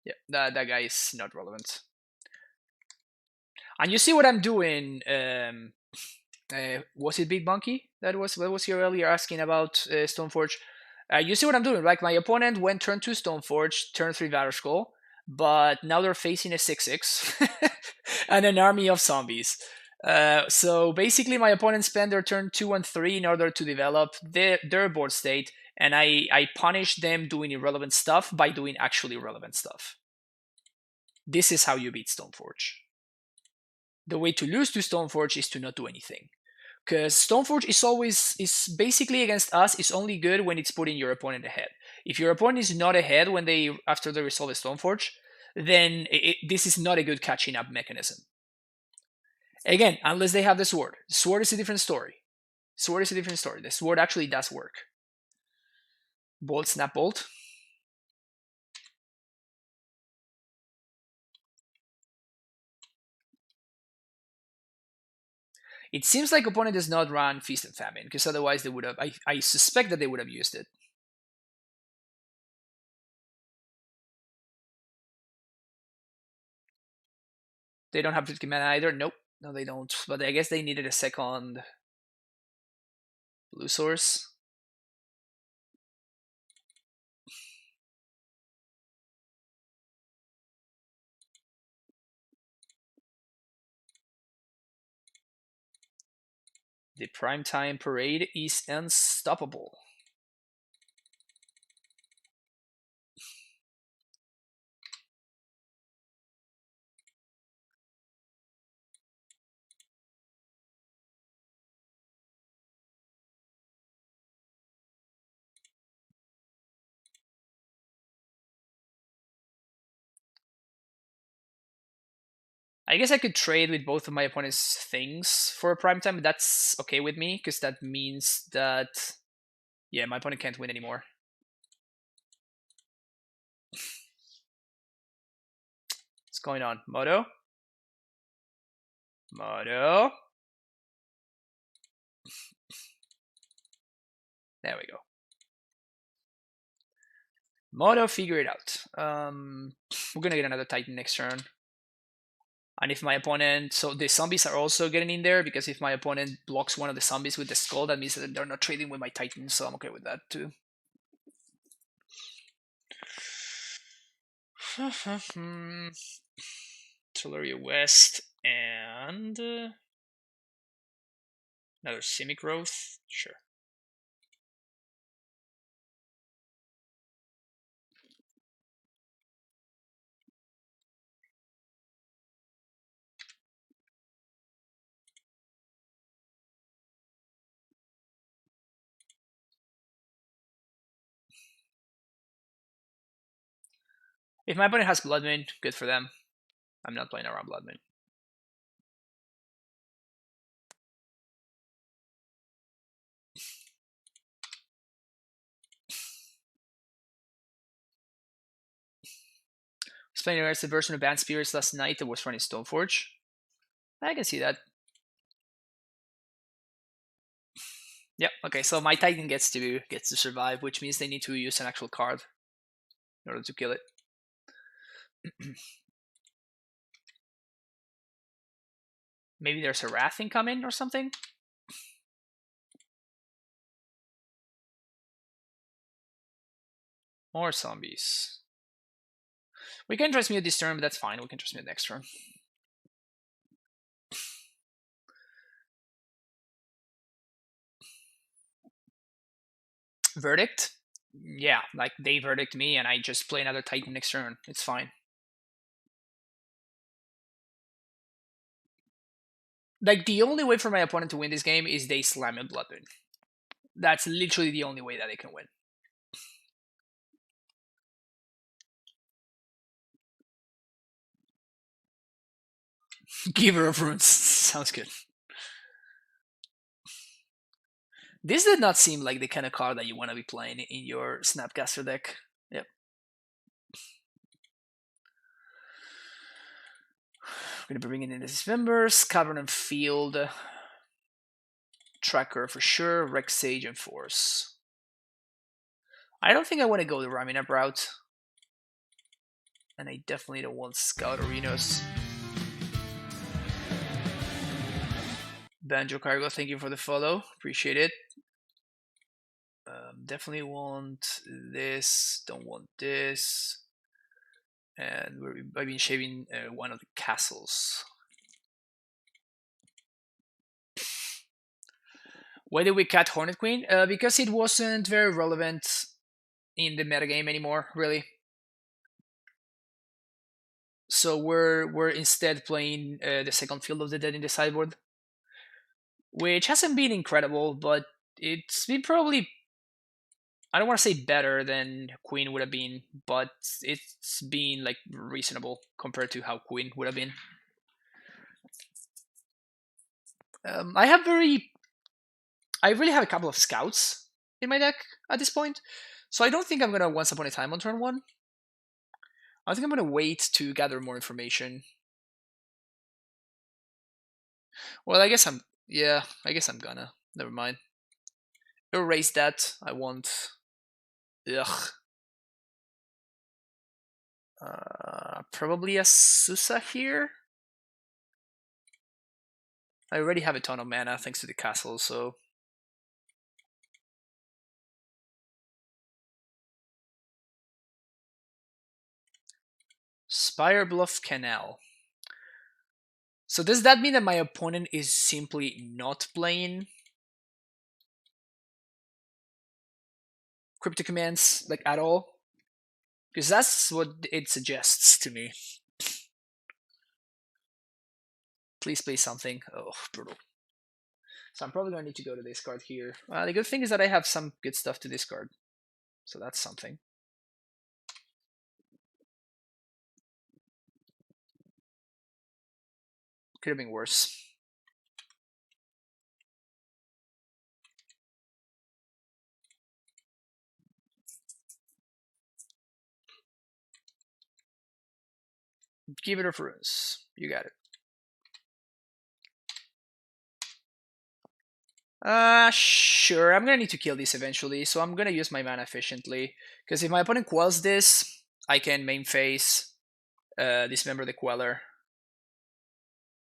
Yeah, that guy is not relevant. And you see what I'm doing. Was it Big Monkey? That was here earlier asking about Stoneforge. You see what I'm doing, right? My opponent went turn 2 Stoneforge, turn 3 Valor Skull, but now they're facing a 6/6 and an army of zombies. So basically, my opponent spent their turn 2 and 3 in order to develop their board state, and I punish them doing irrelevant stuff by doing actually relevant stuff. This is how you beat Stoneforge. The way to lose to Stoneforge is to not do anything. Because Stoneforge is basically against us, is only good when it's putting your opponent ahead. If your opponent is not ahead when after they resolve a Stoneforge, then this is not a good catching up mechanism. Again, unless they have the sword. The sword is a different story. Sword is a different story. The sword actually does work. Bolt, snap, bolt. It seems like opponent does not run Feast and Famine, because otherwise they would have. I suspect that they would have used it. They don't have 50 mana either. Nope. No, they don't. But I guess they needed a second blue source. The primetime parade is unstoppable. I guess I could trade with both of my opponent's things for a primetime, but that's okay with me, because that means that, yeah, my opponent can't win anymore. What's going on? Moto? Moto? There we go. Moto, figure it out. We're gonna get another Titan next turn. And if my opponent, so the zombies are also getting in there, because if my opponent blocks one of the zombies with the skull, that means that they're not trading with my Titan, so I'm okay with that too. Tularia West and another Simic Growth, sure. If my opponent has Blood Moon, good for them. I'm not playing around Blood Moon. I was playing the version of Banned Spirits last night that was running Stoneforge. I can see that. Yep. Okay. So my Titan gets to survive, which means they need to use an actual card in order to kill it. Maybe there's a Wrath incoming or something. More zombies. We can transmute this turn, but that's fine. We can transmute next turn. Verdict? Yeah, like they verdict me and I just play another Titan next turn. It's fine. Like the only way for my opponent to win this game is they slam a Blood Moon. That's literally the only way that they can win. Giver of Runes. Sounds good. This did not seem like the kind of card that you want to be playing in your Snapcaster deck. Yep. We're going to be bringing in these members. Cavern and Field. Tracker for sure. Rex Sage and Force. I don't think I want to go the Raminap route. And I definitely don't want Scout Arenas. Banjo Cargo, thank you for the follow. Appreciate it. Definitely want this. Don't want this. And I've been shaving one of the castles. Why did we cut Hornet Queen? Because it wasn't very relevant in the metagame anymore, really. So we're instead playing the second Field of the Dead in the sideboard, which hasn't been incredible, but it's been probably I don't want to say better than Queen would have been, but it's been like reasonable compared to how Queen would have been. I really have a couple of scouts in my deck at this point, so I don't think I'm gonna Once Upon a Time on turn one. I think I'm gonna wait to gather more information. Well, I guess I'm gonna. Never mind. Erase that. I want. Ugh. Probably a Susa here. I already have a ton of mana thanks to the castle, so. Spire Bluff Canal. So does that mean that my opponent is simply not playing cryptic commands like at all? Because that's what it suggests to me. Please play something. Oh, brutal. So I'm probably gonna need to go to discard here. The good thing is that I have some good stuff to discard, so that's something. Could have been worse. Give it a Runes. You got it. Sure. I'm gonna need to kill this eventually, so I'm gonna use my mana efficiently. Because if my opponent quells this, I can main phase, dismember the queller,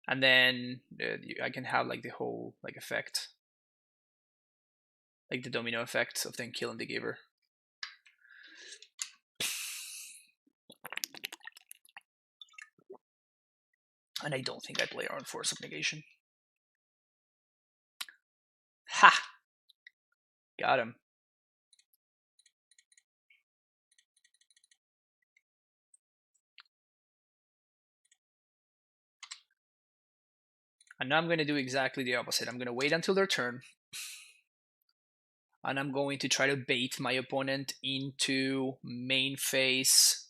and then I can have like the whole like effect, like the domino effect of then killing the giver. And I don't think I play on Force of Negation. Ha! Got him. And now I'm going to do exactly the opposite. I'm going to wait until their turn. And I'm going to try to bait my opponent into main phase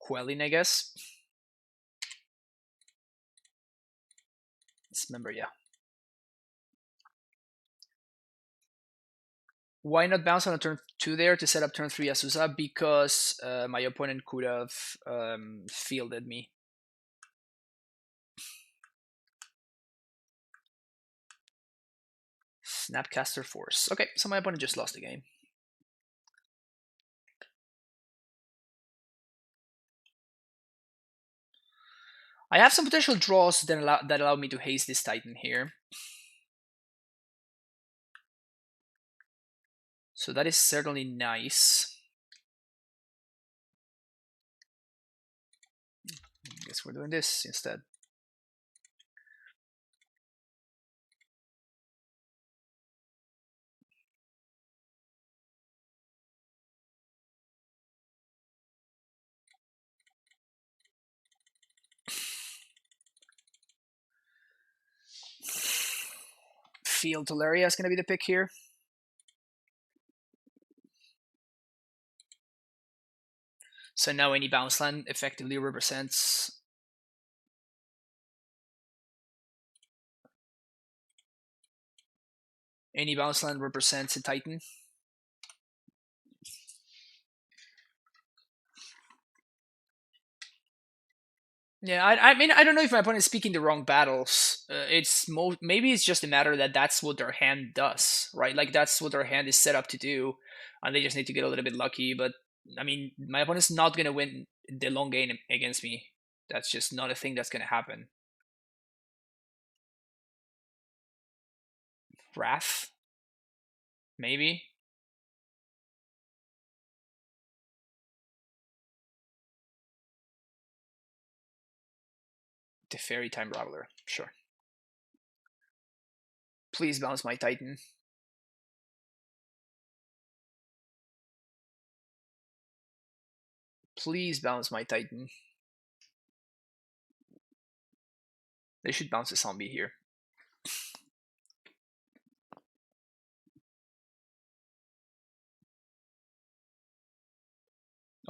quelling, I guess. Dismember, yeah. Why not bounce on a turn 2 there to set up turn 3 Azusa? Because my opponent could have fielded me. Snapcaster Force. Okay, so my opponent just lost the game. I have some potential draws that allow me to haste this Titan here. So that is certainly nice. I guess we're doing this instead. Field Teleria is going to be the pick here. So now any bounce land effectively represents a Titan. Yeah, I mean, I don't know if my opponent is speaking the wrong battles. Maybe it's just a matter that that's what their hand does, right? Like that's what their hand is set up to do, and they just need to get a little bit lucky. But I mean, my opponent's not gonna win the long game against me. That's just not a thing that's gonna happen. Wrath, maybe. The Fairy Time Raveler, sure. Please bounce my Titan. Please bounce my Titan. They should bounce a zombie here.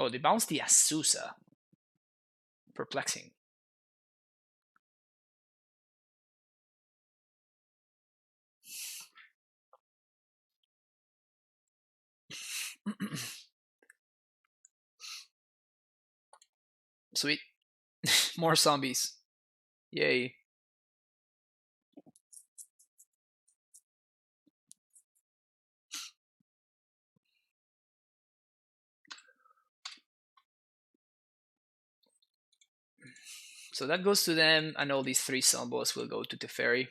Oh, they bounced the Azusa. Perplexing. Sweet. More zombies. Yay. So that goes to them, and all these 3 Zombos will go to Teferi.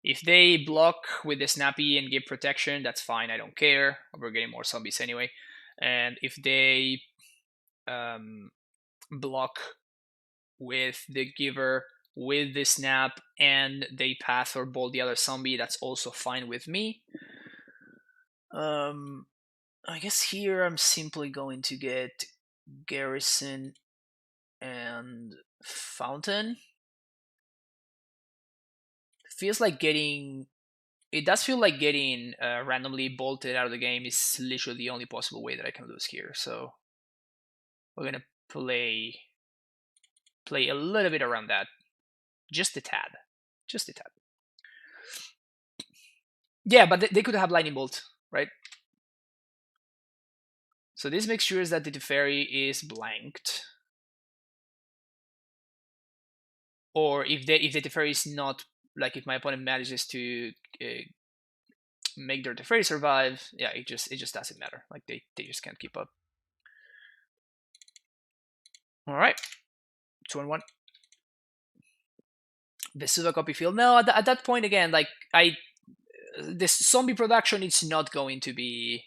If they block with the Snappy and give protection, that's fine. I don't care. We're getting more zombies anyway. And if they block with the Giver, with the Snap, and they path or bolt the other zombie, that's also fine with me. I guess here I'm simply going to get Garrison and Fountain. Feels like getting it does feel like getting randomly bolted out of the game is literally the only possible way that I can lose here. So we're gonna play a little bit around that, just a tad. Yeah, but they could have lightning bolt, right? So this makes sure that the Teferi is blanked, or if the Teferi is not, like if my opponent manages to make their Teferi survive, yeah, it just doesn't matter. Like they just can't keep up. All right, 2-1. The Suda copy field. No, at that point again, like this zombie production, it's not going to be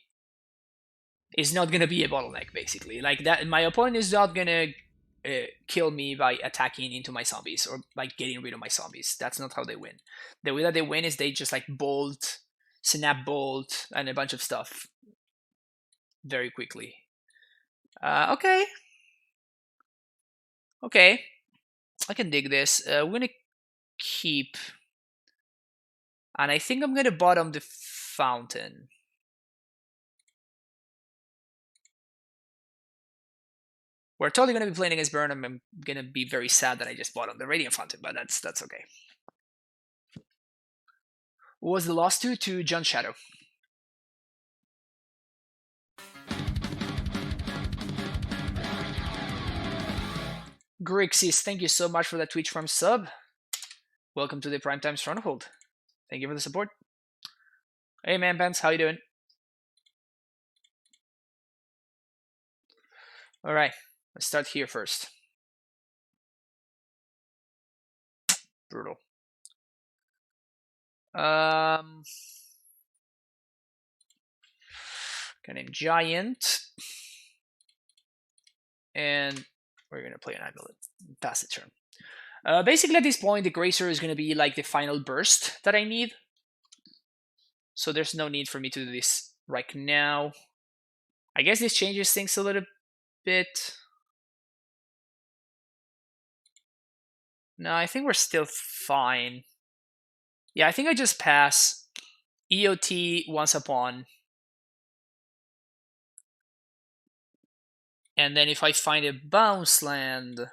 a bottleneck. Basically, like that, my opponent is not gonna kill me by attacking into my zombies or by getting rid of my zombies. That's not how they win. The way that they win is they just like bolt, snap bolt, and a bunch of stuff very quickly. Okay, I can dig this. We're gonna keep, and I think I'm gonna bottom the Fountain. We're totally gonna be playing against Burn. I'm gonna be very sad that I just bottomed the Radiant Fountain, but that's okay. What was the loss to John Shadow? Grixis, thank you so much for that Twitch Prime sub. Welcome to the Primetime Stronghold. Thank you for the support. Hey man, Pants, how you doing? All right, let's start here first. Brutal. Can name Giant, and we're gonna play an Amulet. Pass the turn. Basically, at this point, the Grazer is gonna be like the final burst that I need. So there's no need for me to do this right now. I guess this changes things a little bit. No, I think we're still fine. Yeah, I think I just pass EOT once upon. And then if I find a bounce land,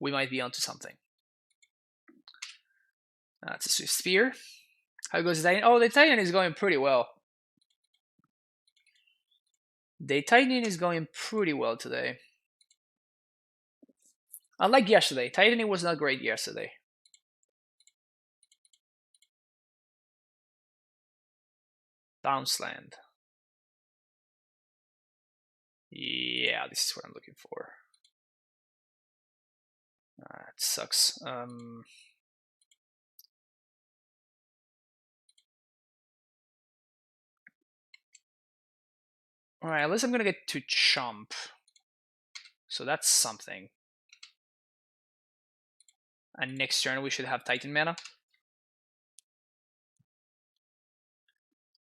we might be onto something. That's a Swift Spear. How goes the Titan? Oh, the Titan is going pretty well. The Titan is going pretty well today. Unlike yesterday. Titan was not great yesterday. Bounce land. Yeah, this is what I'm looking for. It sucks. Alright, at least I'm gonna get to Chomp. So that's something. And next turn we should have Titan mana.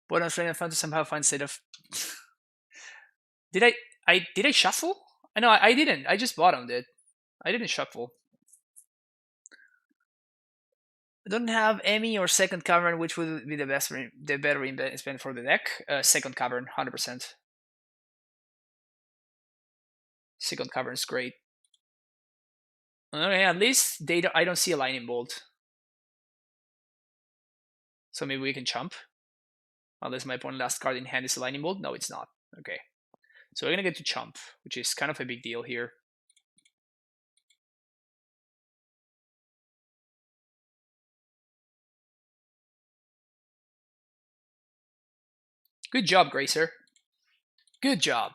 But I'm trying to somehow find state of. Did I shuffle? No, I didn't. I just bottomed it. I didn't shuffle. I don't have Emmy or Second Cavern, which would be the better investment for the deck. Second Cavern, 100%. Second Cavern is great. Okay, at least I don't see a lightning bolt. So maybe we can chump. Unless my opponent last card in hand is a lightning bolt. No, it's not. Okay. So we're gonna get to chump, which is kind of a big deal here. Good job, Gracer. Good job.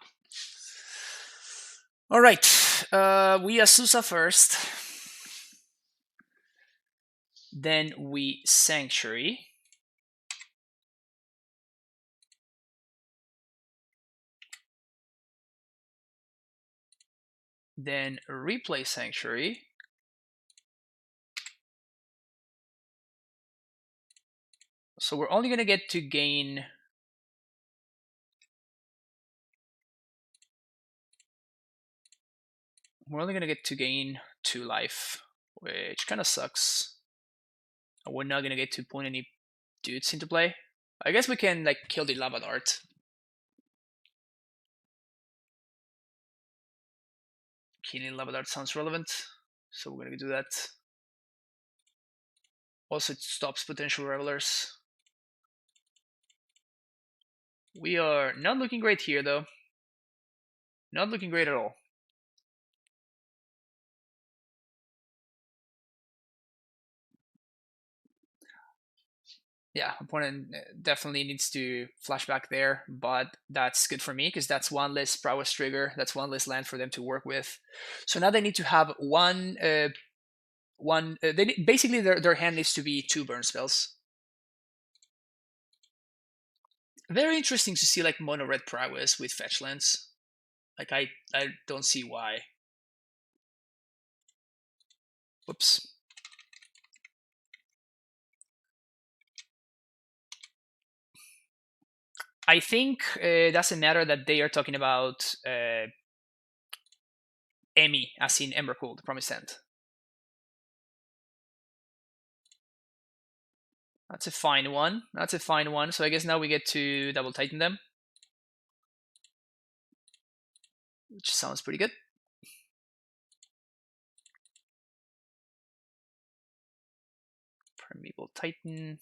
All right. We Azusa first. Then we Sanctuary. Then replay Sanctuary. So we're only going to get to gain... We're only going to get to gain 2 life, which kind of sucks. We're not going to get to put any dudes into play. I guess we can like kill the Lava Dart. Killing Lava Dart sounds relevant, so we're going to do that. Also, it stops potential Revelers. We are not looking great here, though. Not looking great at all. Yeah, opponent definitely needs to flashback there, but that's good for me because that's one less Prowess trigger. That's one less land for them to work with. So now they need to have basically their hand needs to be 2 burn spells. Very interesting to see like mono red Prowess with fetch lands. Like I don't see why. Whoops. I think it doesn't matter that they are talking about Emmy, as in Embercool, the Promised Land. That's a fine one. That's a fine one. So I guess now we get to double tighten them, which sounds pretty good. Primeval Titan.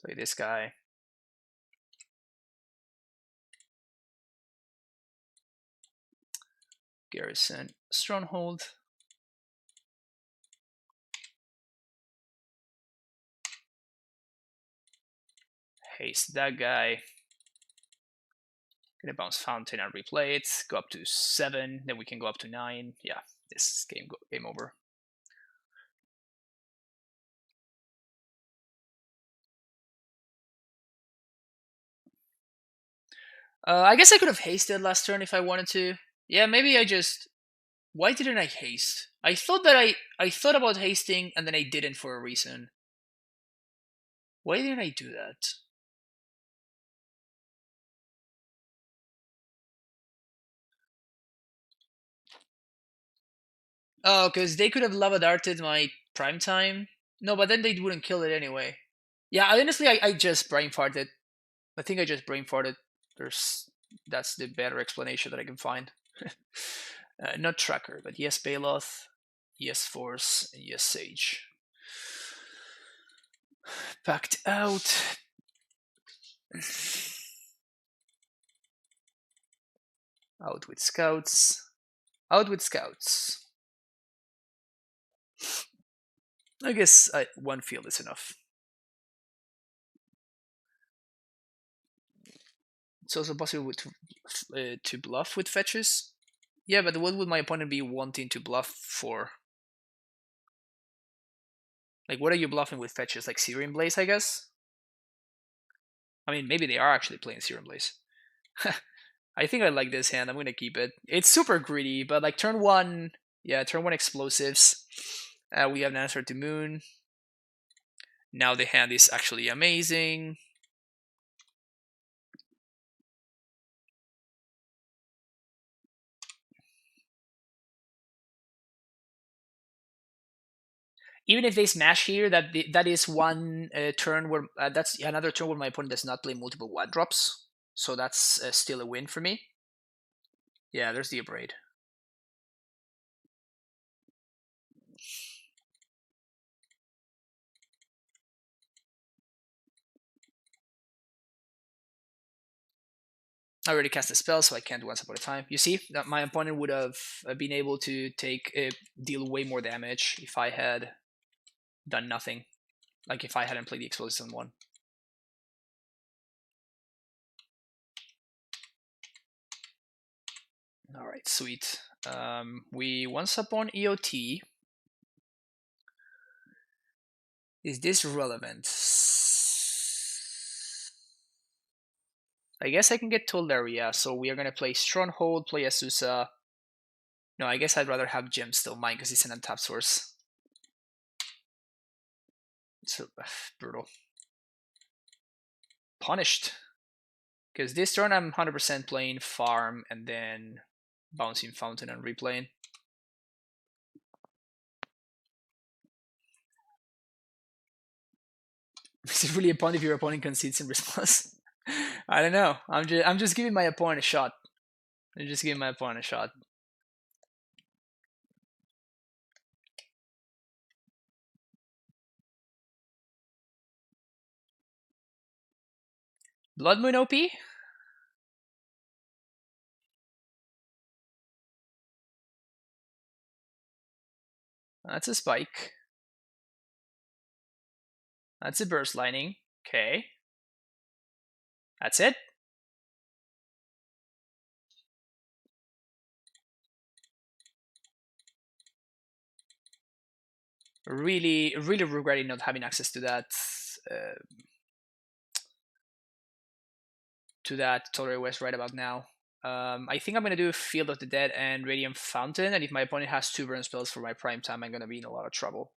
Play this guy. Garrison Stronghold. Haste that guy. Gonna bounce Fountain and replay it. Go up to 7, then we can go up to 9. Yeah, this is game over. I guess I could have hasted last turn if I wanted to. Yeah, maybe I just... Why didn't I haste? I thought that I thought about hasting and then I didn't for a reason. Why didn't I do that? Oh, because they could have lava darted my prime time. No, but then they wouldn't kill it anyway. Yeah, honestly, I just brain farted. I think I just brain farted. That's the better explanation that I can find. Not Tracker, but yes, Baloth, yes, Force, and yes, Sage. Packed out. Out with scouts. Out with scouts. I guess one field is enough. It's also possible to bluff with fetches. Yeah, but what would my opponent be wanting to bluff for? Like, what are you bluffing with fetches? Like Searing Blaze, I guess? I mean, maybe they are actually playing Searing Blaze. I think I like this hand. I'm gonna keep it. It's super greedy, but like turn 1, yeah, turn 1 explosives. We have an answer to Moon. Now the hand is actually amazing. even if they smash here, that is one turn where that's another turn where my opponent does not play multiple one drops. So that's still a win for me. Yeah, there's the Abrade. I already cast a spell, so I can't do once upon a time. You see, that my opponent would have been able to deal way more damage if I had done nothing. Like if I hadn't played the explosives on one. All right, sweet. We once upon EOT. Is this relevant? I guess I can get Toleria, so we are gonna play Stronghold, play Azusa. No, I guess I'd rather have Gem still mine because it's an untapped source. So brutal. Punished. Because this turn I'm 100% playing Farm and then Bouncing Fountain and replaying. Is it really a punt if your opponent concedes in response? I don't know. I'm just giving my opponent a shot. I'm just giving my opponent a shot. Blood Moon OP? That's a spike. That's a burst lightning. Okay. That's it. Really regretting not having access to that Tolerate West right about now. I think I'm gonna do Field of the Dead and Radiant Fountain, and if my opponent has 2 burn spells for my prime time, I'm gonna be in a lot of trouble.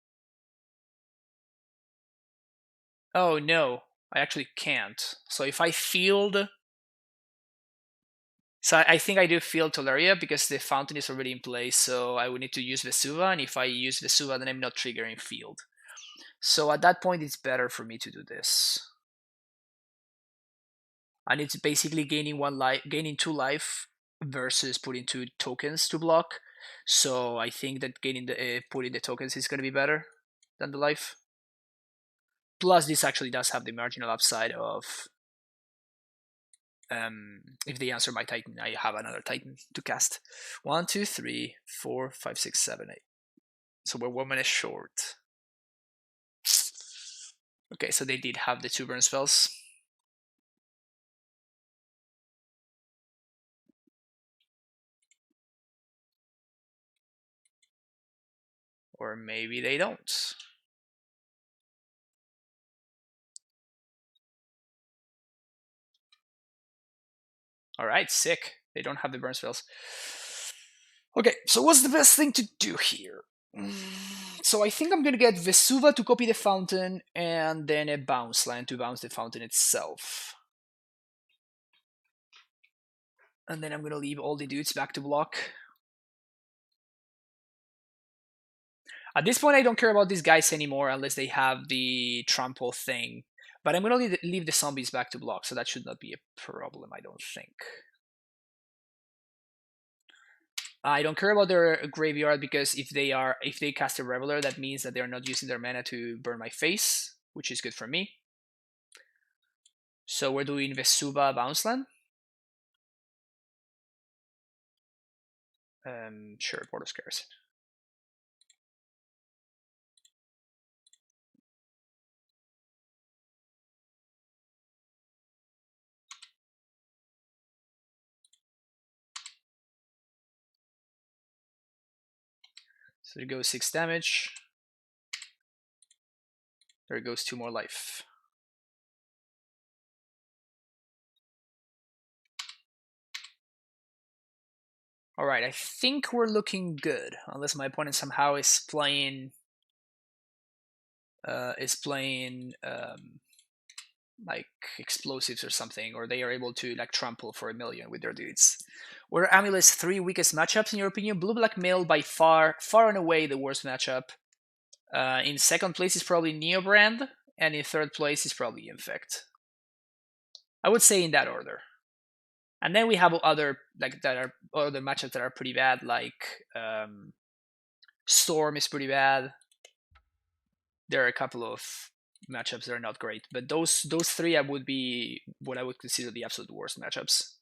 Oh no, I actually can't. So if I field, so I think I do field Toleria because the fountain is already in place. So I would need to use Vesuva, and if I use Vesuva, then I'm not triggering field. So at that point, it's better for me to do this. And it's basically gaining 2 life versus putting 2 tokens to block. So I think that putting the tokens is going to be better than the life. Plus, this actually does have the marginal upside of if they answer my Titan, I have another Titan to cast. 1, 2, 3, 4, 5, 6, 7, 8. So we're 1 minute short. Okay, so they did have the 2 burn spells. Or maybe they don't. Alright, sick. They don't have the burn spells. Okay, so what's the best thing to do here? So I think I'm gonna get Vesuva to copy the fountain and then a bounce land to bounce the fountain itself. And then I'm gonna leave all the dudes back to block. At this point, I don't care about these guys anymore unless they have the trample thing. But I'm gonna leave the zombies back to block, so that should not be a problem, I don't think. I don't care about their graveyard because if they cast a Reveler, that means that they are not using their mana to burn my face, which is good for me. So we're doing Vesuva bounce land. Sure, Board of Scares. So there goes 6 damage. There goes 2 more life. Alright, I think we're looking good. Unless my opponent somehow is playing like explosives or something, or they are able to like trample for 1,000,000 with their dudes. What are Amulet's 3 weakest matchups in your opinion? Blue Black Mail by far and away the worst matchup. In second place is probably Neobrand, and in third place is probably Infect. I would say in that order. And then we have other other matchups that are pretty bad, like Storm is pretty bad. There are a couple of matchups that are not great, but those three would be what I would consider the absolute worst matchups.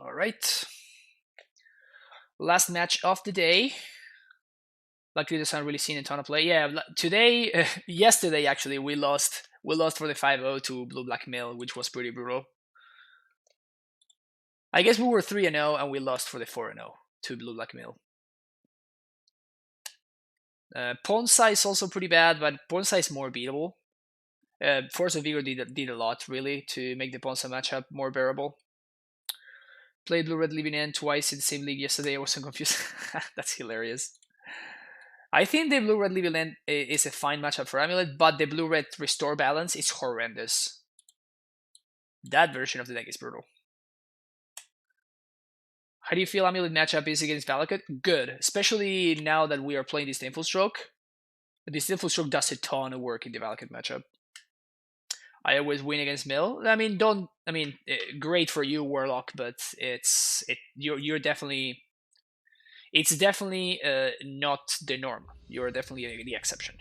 All right. Last match of the day. Luckily, there's not really seen a ton of play. Yeah, today, yesterday actually, we lost for the 5-0 to Blue Black Mill, which was pretty brutal. I guess we were 3-0 and we lost for the 4-0 to Blue Black Mill. Ponsa is also pretty bad, but Ponsa is more beatable. Force of Vigor did a lot, really, to make the Ponsa matchup more bearable. Played Blue Red Living End twice in the same league yesterday. I was so confused. That's hilarious. I think the Blue Red Living End is a fine matchup for Amulet, but the Blue Red Restore balance is horrendous. That version of the deck is brutal. How do you feel Amulet matchup is against Valakut? Good, especially now that we are playing Disdainful Stroke. The Disdainful Stroke does a ton of work in the Valakut matchup. I always win against Mill. Great for you, Warlock, but you're definitely. It's definitely not the norm. You're definitely the exception.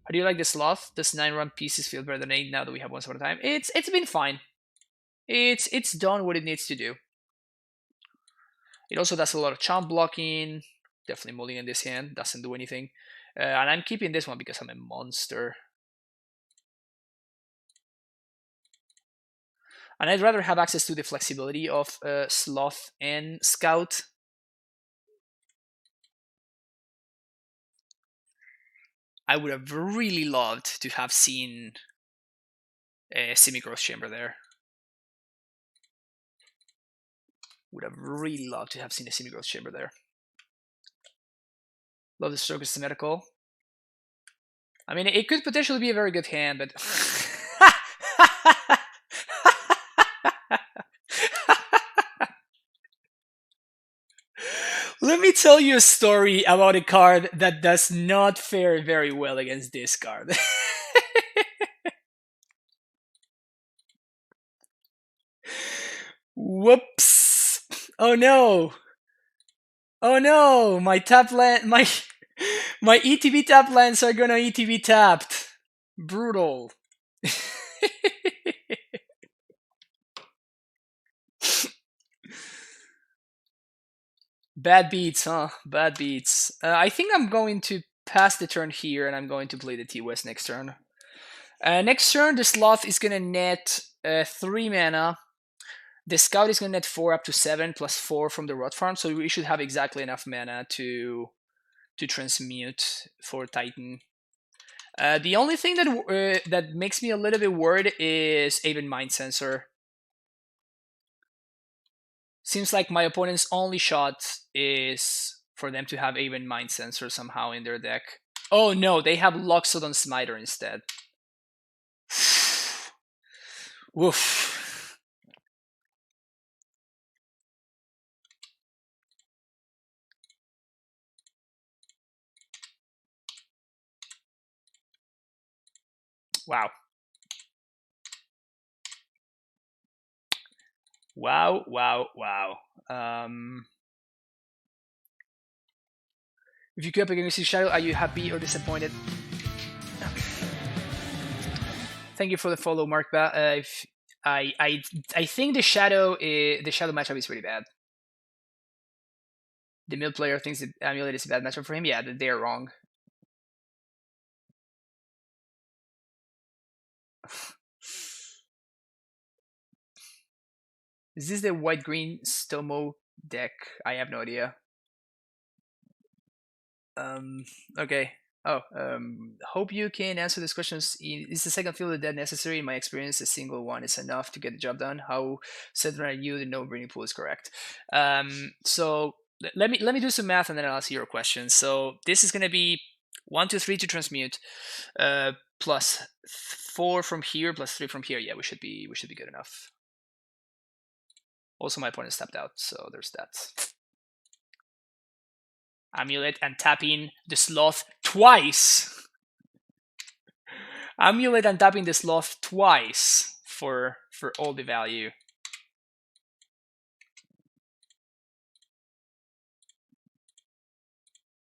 How do you like the Sloth? Does 9-run pieces feel better than 8 now that we have once upon a time? It's been fine. It's done what it needs to do. It also does a lot of chomp blocking. Definitely mulling in this hand. Doesn't do anything. And I'm keeping this one because I'm a monster. And I'd rather have access to the flexibility of Sloth and Scout. I would have really loved to have seen a Semi-Growth Chamber there. Would have really loved to have seen a Semi-Growth Chamber there. Love the Stroke Systematical. I mean, it could potentially be a very good hand, but... Let me tell you a story about a card that does not fare very well against this card. Whoops! Oh no! Oh no! My tap land, my ETB tap lands are gonna ETB tapped. Brutal. Bad beats, huh? Bad beats. I think I'm going to pass the turn here, and I'm going to play the T-West next turn. Next turn, the Sloth is gonna net 3 mana. The Scout is gonna net 4 up to 7 plus 4 from the Rot Farm, so we should have exactly enough mana to transmute for Titan. The only thing that makes me a little bit worried is Aven Mind Sensor. Seems like my opponent's only shot is for them to have Aven Mind Sensor somehow in their deck. Oh no, they have Loxodon Smiter instead. Woof. Wow. Wow, wow, wow. If you keep up against Shadow, are you happy or disappointed? Thank you for the follow, Mark. I think the Shadow matchup is pretty bad. The Mill player thinks that Amulet is a bad matchup for him. Yeah, they are wrong. Is this the white-green Stomo deck? I have no idea. Okay. Hope you can answer these questions. Is the second field of dead necessary? In my experience, a single one is enough to get the job done. How certain are you the no breeding pool is correct? So let me do some math and then I'll answer your question. So this is gonna be 1, 2, 3 to transmute, plus 4 from here, plus 3 from here. Yeah, we should be good enough. Also, my opponent stepped out, so there's that. Amulet and tapping the sloth twice. Amulet and tapping the sloth twice for all the value.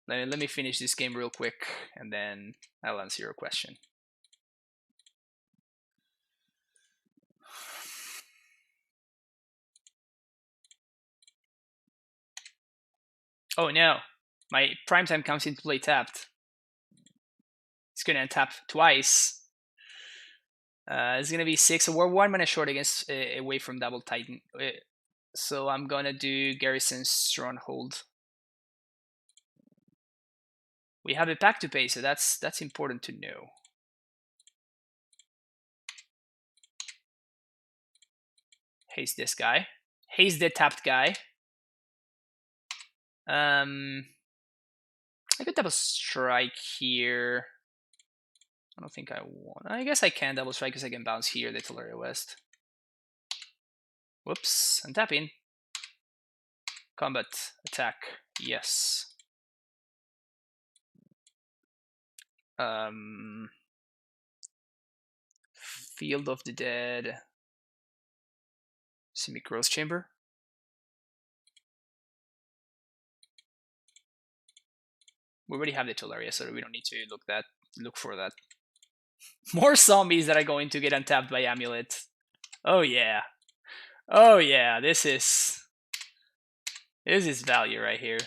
Let me finish this game real quick, and then I'll answer your question. Oh no, my primetime comes into play tapped. It's gonna tap twice. It's gonna be 6. So we're 1 mana short against away from double Titan. So I'm gonna do Garrison's Stronghold. We have a pack to pay, so that's important to know. Haste this guy. Haste the tapped guy. I could double strike here. I don't think I want. I guess I can double strike because I can bounce here the Teleria West. Whoops, I'm tapping. Combat, attack, yes. Field of the Dead. Simic Growth Chamber. We already have the Teleria, so we don't need to look for that. More zombies that are going to get untapped by Amulet. Oh yeah. Oh yeah, this is value right here.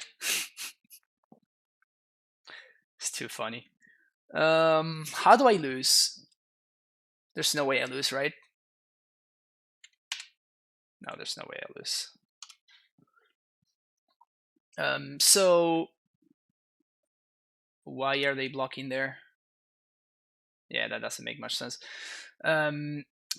It's too funny. How do I lose? There's no way I lose, right? No, there's no way I lose. So why are they blocking there? Yeah, that doesn't make much sense.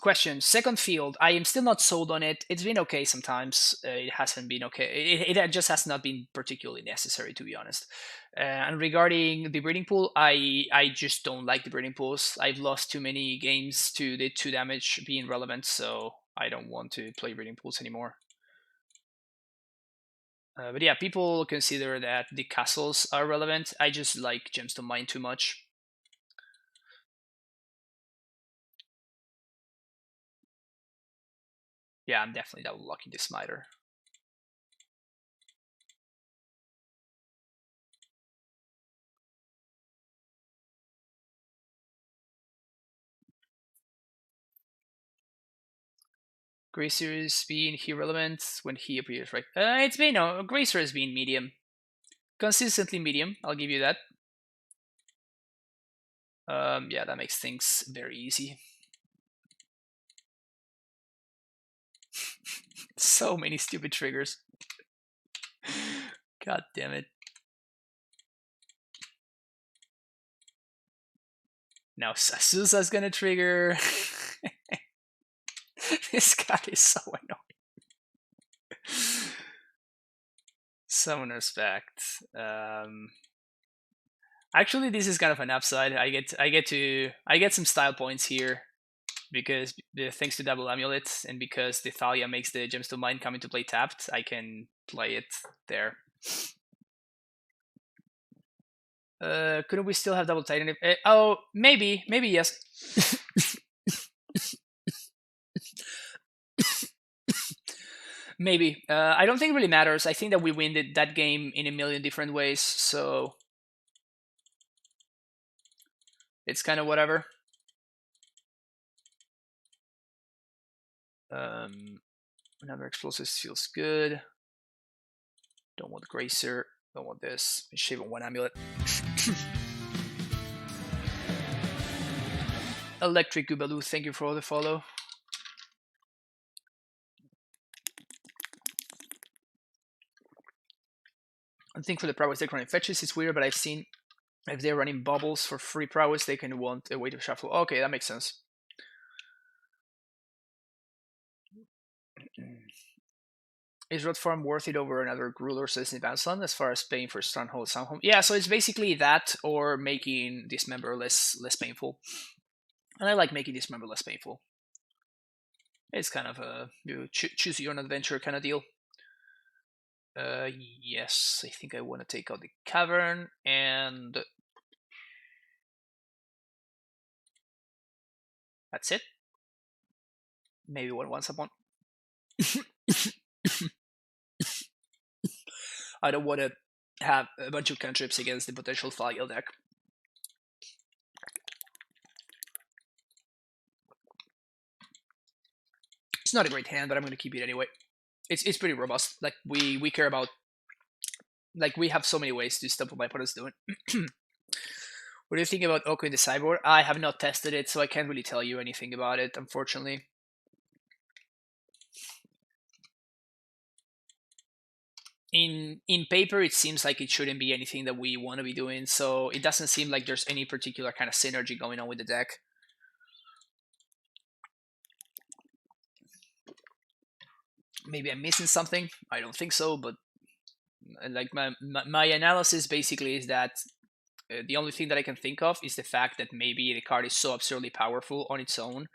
Question, second field. I am still not sold on it. It's been okay sometimes. It hasn't been okay. It just has not been particularly necessary, to be honest. And regarding the breeding pool, I just don't like the breeding pools. I've lost too many games to the 2 damage being relevant, so I don't want to play breeding pools anymore. But yeah, people consider that the castles are relevant. I just like Gemstone Mine too much. Yeah, I'm definitely double blocking the Smiter. Gracer is being irrelevant when he appears, right? It's been, no, Gracer has been medium. Consistently medium, I'll give you that. Yeah, that makes things very easy. So many stupid triggers. God damn it. Now Sasusa's gonna trigger. This guy is so annoying. Summoner's Pact. Actually, this is kind of an upside. I get some style points here because thanks to double amulet and because the Thalia makes the Gemstone Mine come into play tapped, I can play it there. Couldn't we still have double Titan? Oh, maybe yes. Maybe. I don't think it really matters. I think that we win that game in a million different ways, so it's kind of whatever. Another explosives feels good. Don't want Gracer. Don't want this. Shave on 1 amulet. Electric Gubaloo, thank you for the follow. I think for the Prowess they're running fetches, it's weird, but I've seen if they're running bubbles for free Prowess, they can want a way to shuffle. Okay, that makes sense. Is Rot Farm worth it over another Gruul or Citizen Advanced Land as far as paying for Stronghold Soundhome? Yeah, so it's basically that or making Dismember less painful. And I like making Dismember less painful. It's kind of a choose your own adventure kind of deal. Yes, I think I want to take out the cavern, and that's it. Maybe one once upon. I don't want to have a bunch of cantrips against the potential Flagyl deck. It's not a great hand, but I'm going to keep it anyway. It's pretty robust. Like we care about. Like we have so many ways to stop what my opponent's doing. What do you think about Oko in the sideboard? I have not tested it, so I can't really tell you anything about it, unfortunately. In paper, it seems like it shouldn't be anything that we want to be doing, so it doesn't seem like there's any particular kind of synergy going on with the deck. Maybe I'm missing something. I don't think so, but like my analysis basically is that the only thing that I can think of is the fact that maybe the card is so absurdly powerful on its own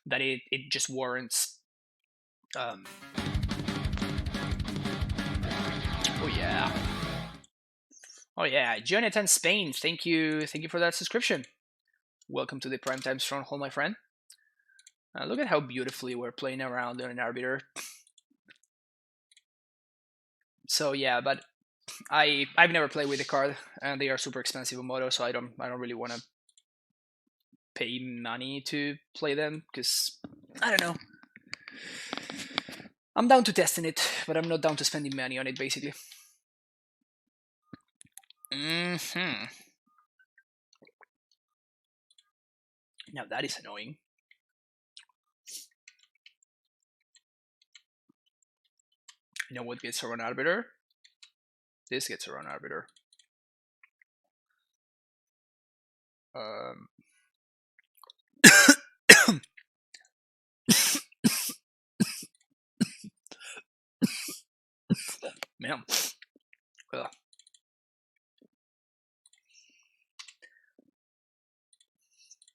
that it just warrants. Oh yeah. Oh yeah, Jonathan Spain, thank you for that subscription. Welcome to the Primetime Stronghold, my friend. Look at how beautifully we're playing around on an Arbiter. So yeah, but I've never played with the card, and they are super expensive in Moto, so I don't really want to pay money to play them because I don't know. I'm down to testing it, but I'm not down to spending money on it, basically. Now that is annoying. You know what gets around Arbiter? This gets around Arbiter. Man. Ugh.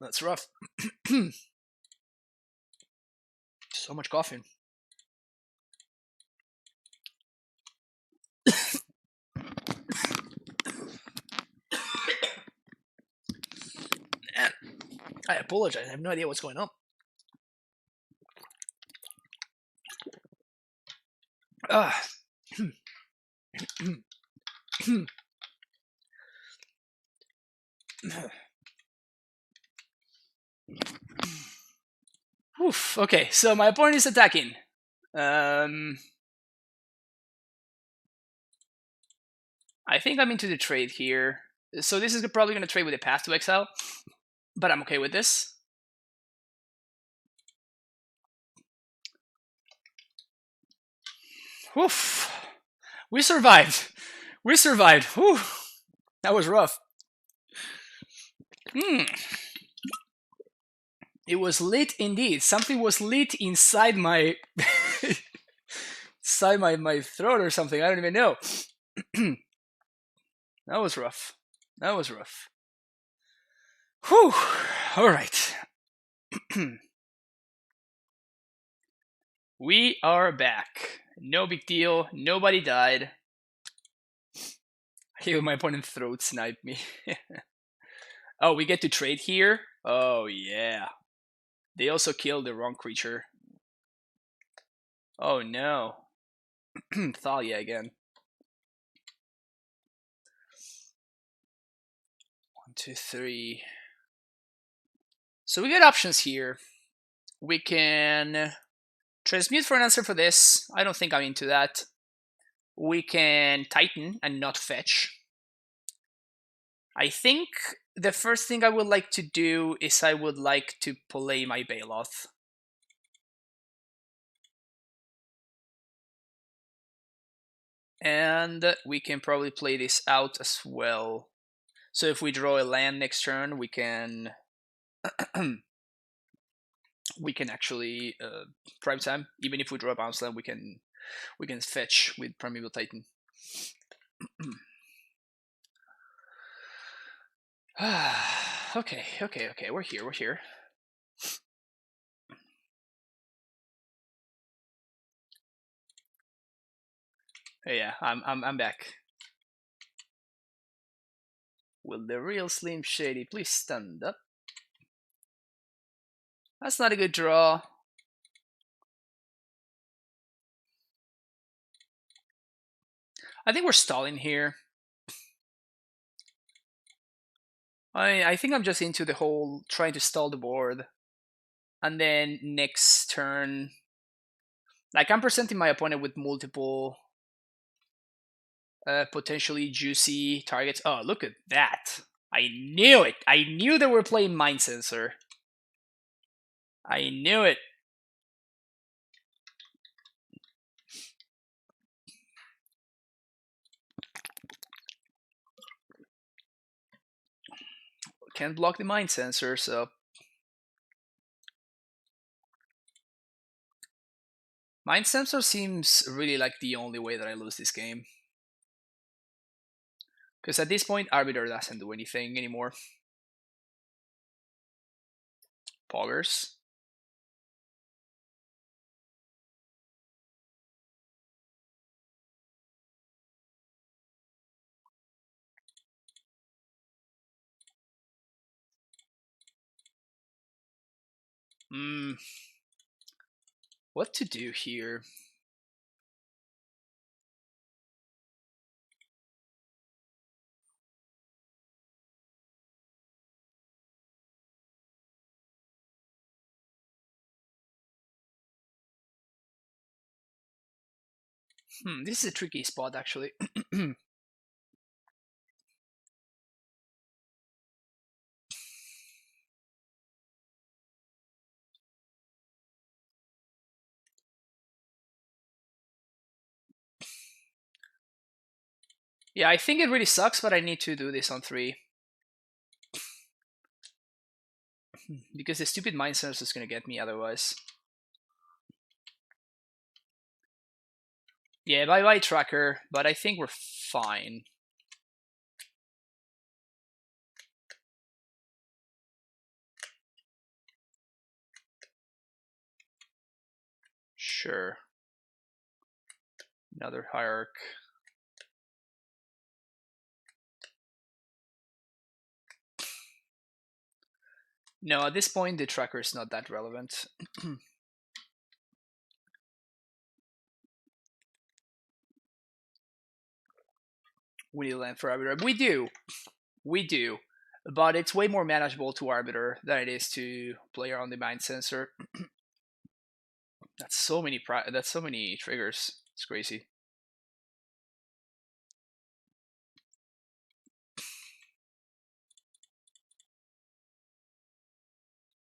That's rough. So much coughing. Man, I apologize. I have no idea what's going on. Oof. Okay, so my opponent is attacking. I think I'm into the trade here. So this is probably going to trade with a Path to Exile, but I'm okay with this. Oof. We survived. We survived. Whew. That was rough. It was lit indeed. Something was lit inside my inside my throat or something. I don't even know. That was rough. That was rough. Whew. All right. We are back. No big deal. Nobody died. I hate my opponent throat sniped me. Oh, we get to trade here? Oh, yeah. They also killed the wrong creature. Oh, no. Thalia again. 1, 2, 3. So we got options here. We can transmute for an answer for this. I don't think I'm into that. We can Titan and not fetch. I think the first thing I would like to do is I would like to play my Baloth. And we can probably play this out as well. So if we draw a land next turn, we can we can actually prime time. Even if we draw a bounce land, we can fetch with Primeval Titan. Okay. We're here. Yeah, I'm back. Will the real Slim Shady please stand up? That's not a good draw. I think we're stalling here. I think I'm just into the whole trying to stall the board. And then next turn, like I'm presenting my opponent with multiple potentially juicy targets. Oh, look at that. I knew it. I knew they were playing Mind Sensor. I knew it. Can't block the Mind Sensor, so... Mind Sensor seems really like the only way that I lose this game. Because at this point, Arbiter doesn't do anything anymore. Poggers. What to do here? This is a tricky spot, actually. Yeah, I think it really sucks, but I need to do this on 3. Because the stupid Mind Sensor is going to get me otherwise. Yeah, bye-bye Tracker, but I think we're fine. Sure. Another Hierarch. No, at this point, the Tracker is not that relevant. We need land for Arbiter. We do. We do. But it's way more manageable to Arbiter than it is to player on the Mind Sensor. That's so many triggers. It's crazy.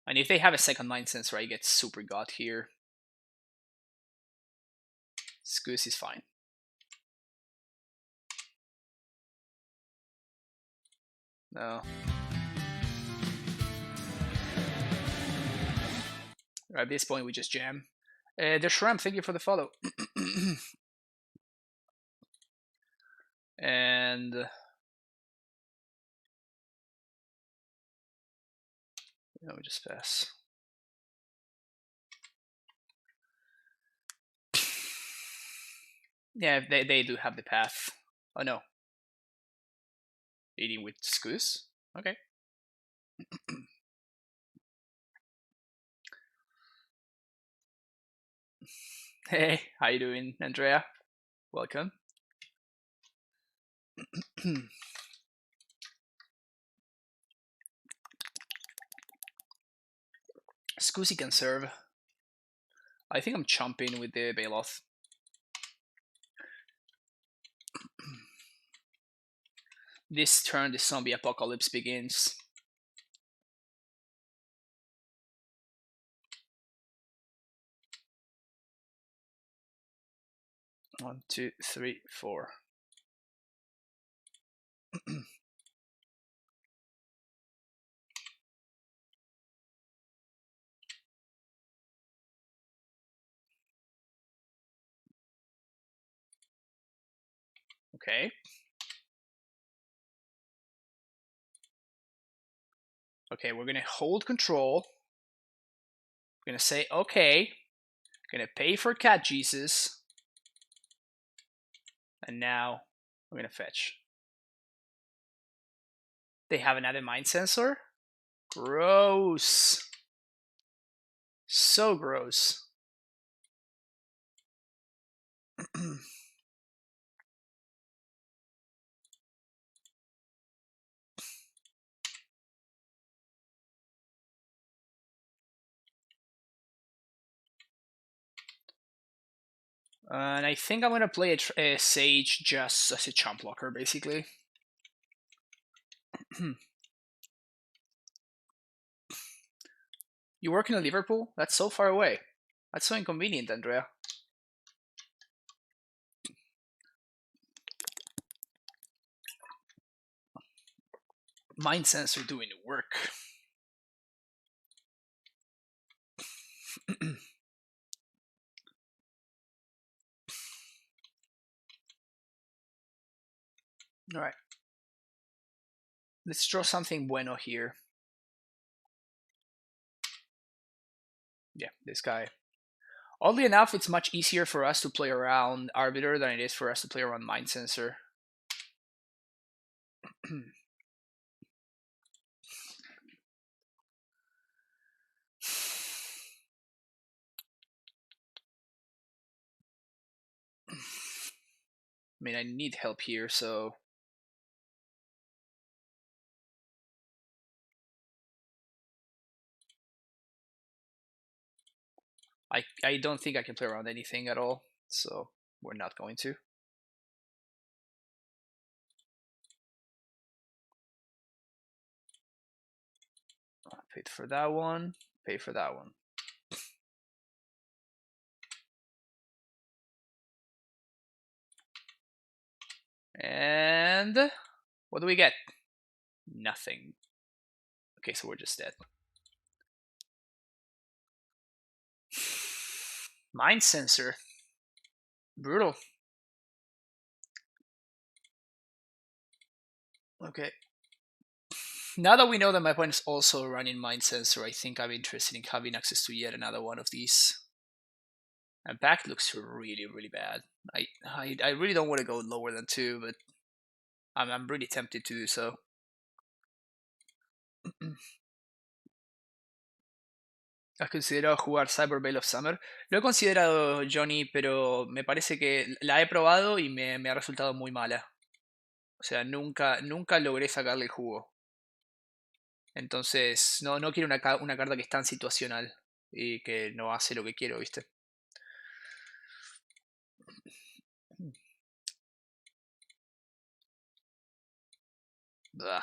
And if they have a second Mind Sensor, I get super got here. Scoos is fine. No. At this point, we just jam. The Shrimp, thank you for the follow. And we just pass. Yeah, they do have the path. Oh no. Eating with Scoos? Okay. Hey, how you doing, Andrea? Welcome. Scoozy can serve. I think I'm chomping with the Bailoth. This turn, the zombie apocalypse begins. One, two, three, four. Okay. Okay, we're gonna hold control. We're gonna say okay. We're gonna pay for Cat Jesus. And now I'm gonna fetch. They have an added mind sensor? Gross. So gross. And I think I'm gonna play a Sage just as a chump blocker, basically. You work in Liverpool? That's so far away. That's so inconvenient, Andrea. Mind sensor doing the work. All right. Let's draw something bueno here. Yeah, this guy. Oddly enough, it's much easier for us to play around Arbiter than it is for us to play around Mind Sensor. I mean, I need help here, so... I don't think I can play around anything at all, so we're not going to. Paid for that one, pay for that one. And what do we get? Nothing. Okay, so we're just dead. Mind sensor. Brutal. Okay. Now that we know that my opponent is also running Mind Sensor, I think I'm interested in having access to yet another one of these. And back looks really, really bad. I really don't want to go lower than 2, but I'm really tempted to do so. ¿Has considerado jugar Cyber Veil of Summer? Lo he considerado, Johnny, pero me parece que la he probado y me ha resultado muy mala. O sea, nunca logré sacarle el jugo. Entonces, no quiero una carta que es tan situacional y que no hace lo que quiero, ¿viste? Ugh.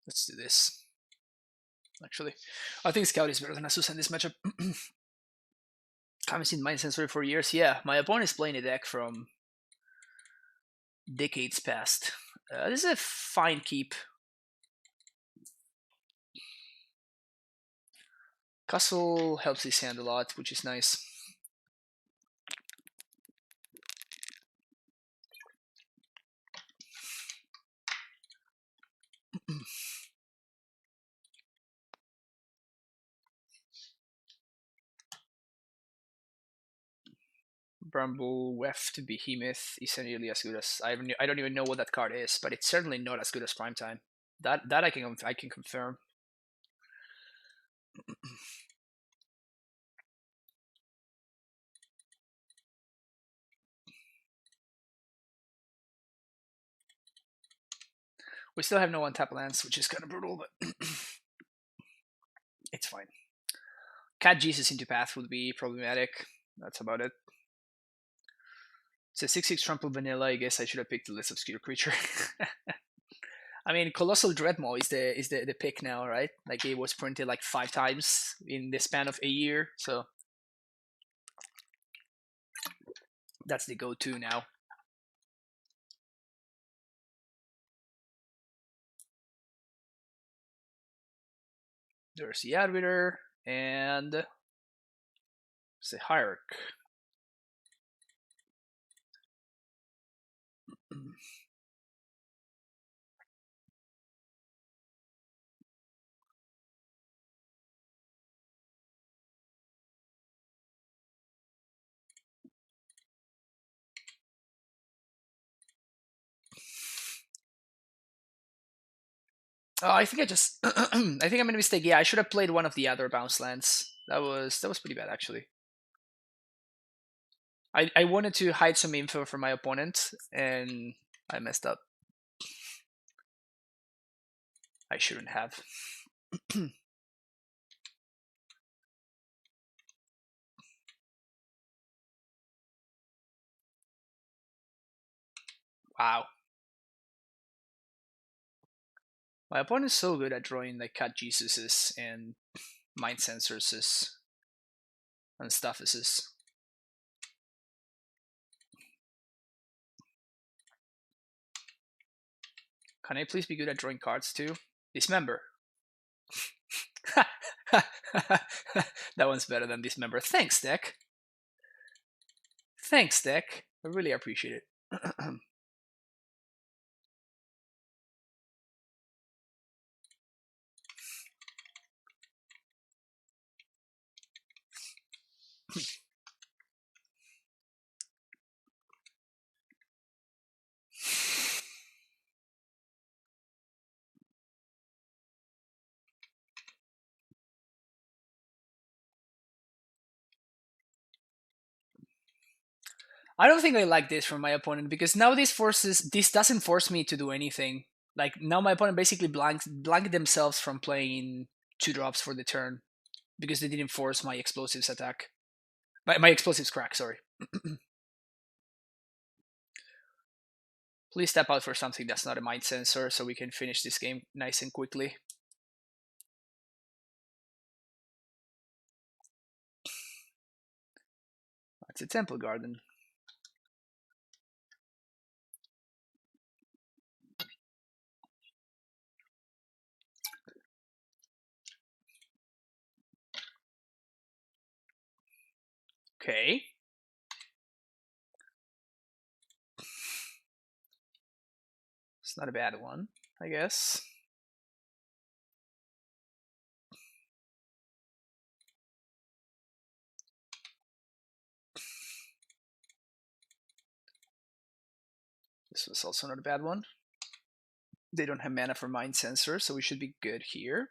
Let's do this. Actually, I think Scout is better than Azusa in this matchup. Haven't seen Mind Sensor for years. Yeah, my opponent is playing a deck from decades past. This is a fine keep. Castle helps his hand a lot, which is nice. Bramble Weft Behemoth isn't nearly as good as I don't even know what that card is, but it's certainly not as good as Primetime. That I can confirm. We still have no untap lands, which is kind of brutal, but it's fine. Cat Jesus into path would be problematic. That's about it. It's a 6/6 trample vanilla. I guess I should have picked the less obscure creature. I mean, Colossal Dreadmaw is the pick now, right? Like it was printed like 5 times in the span of a year, so That's the go-to now. There's the arbiter and the hierarch. Oh, I think I just I think I made a mistake. Yeah, I should have played one of the other bounce lands. That was pretty bad actually. I wanted to hide some info from my opponent and I messed up. I shouldn't have. Wow. My opponent is so good at drawing like Cat Jesuses and Mind Sensors and Stuffuses. Can I please be good at drawing cards too? Dismember. That one's better than Dismember. Thanks, deck. Thanks, deck. I really appreciate it. I don't think I like this from my opponent because now this doesn't force me to do anything. Like now my opponent basically blanked themselves from playing 2 drops for the turn because they didn't force my explosives attack. My explosives crack, sorry. Please step out for something that's not a mind sensor so we can finish this game nice and quickly. That's a Temple Garden. Okay. It's not a bad one, I guess. This was also not a bad one. They don't have mana for Mind Sensor, so we should be good here.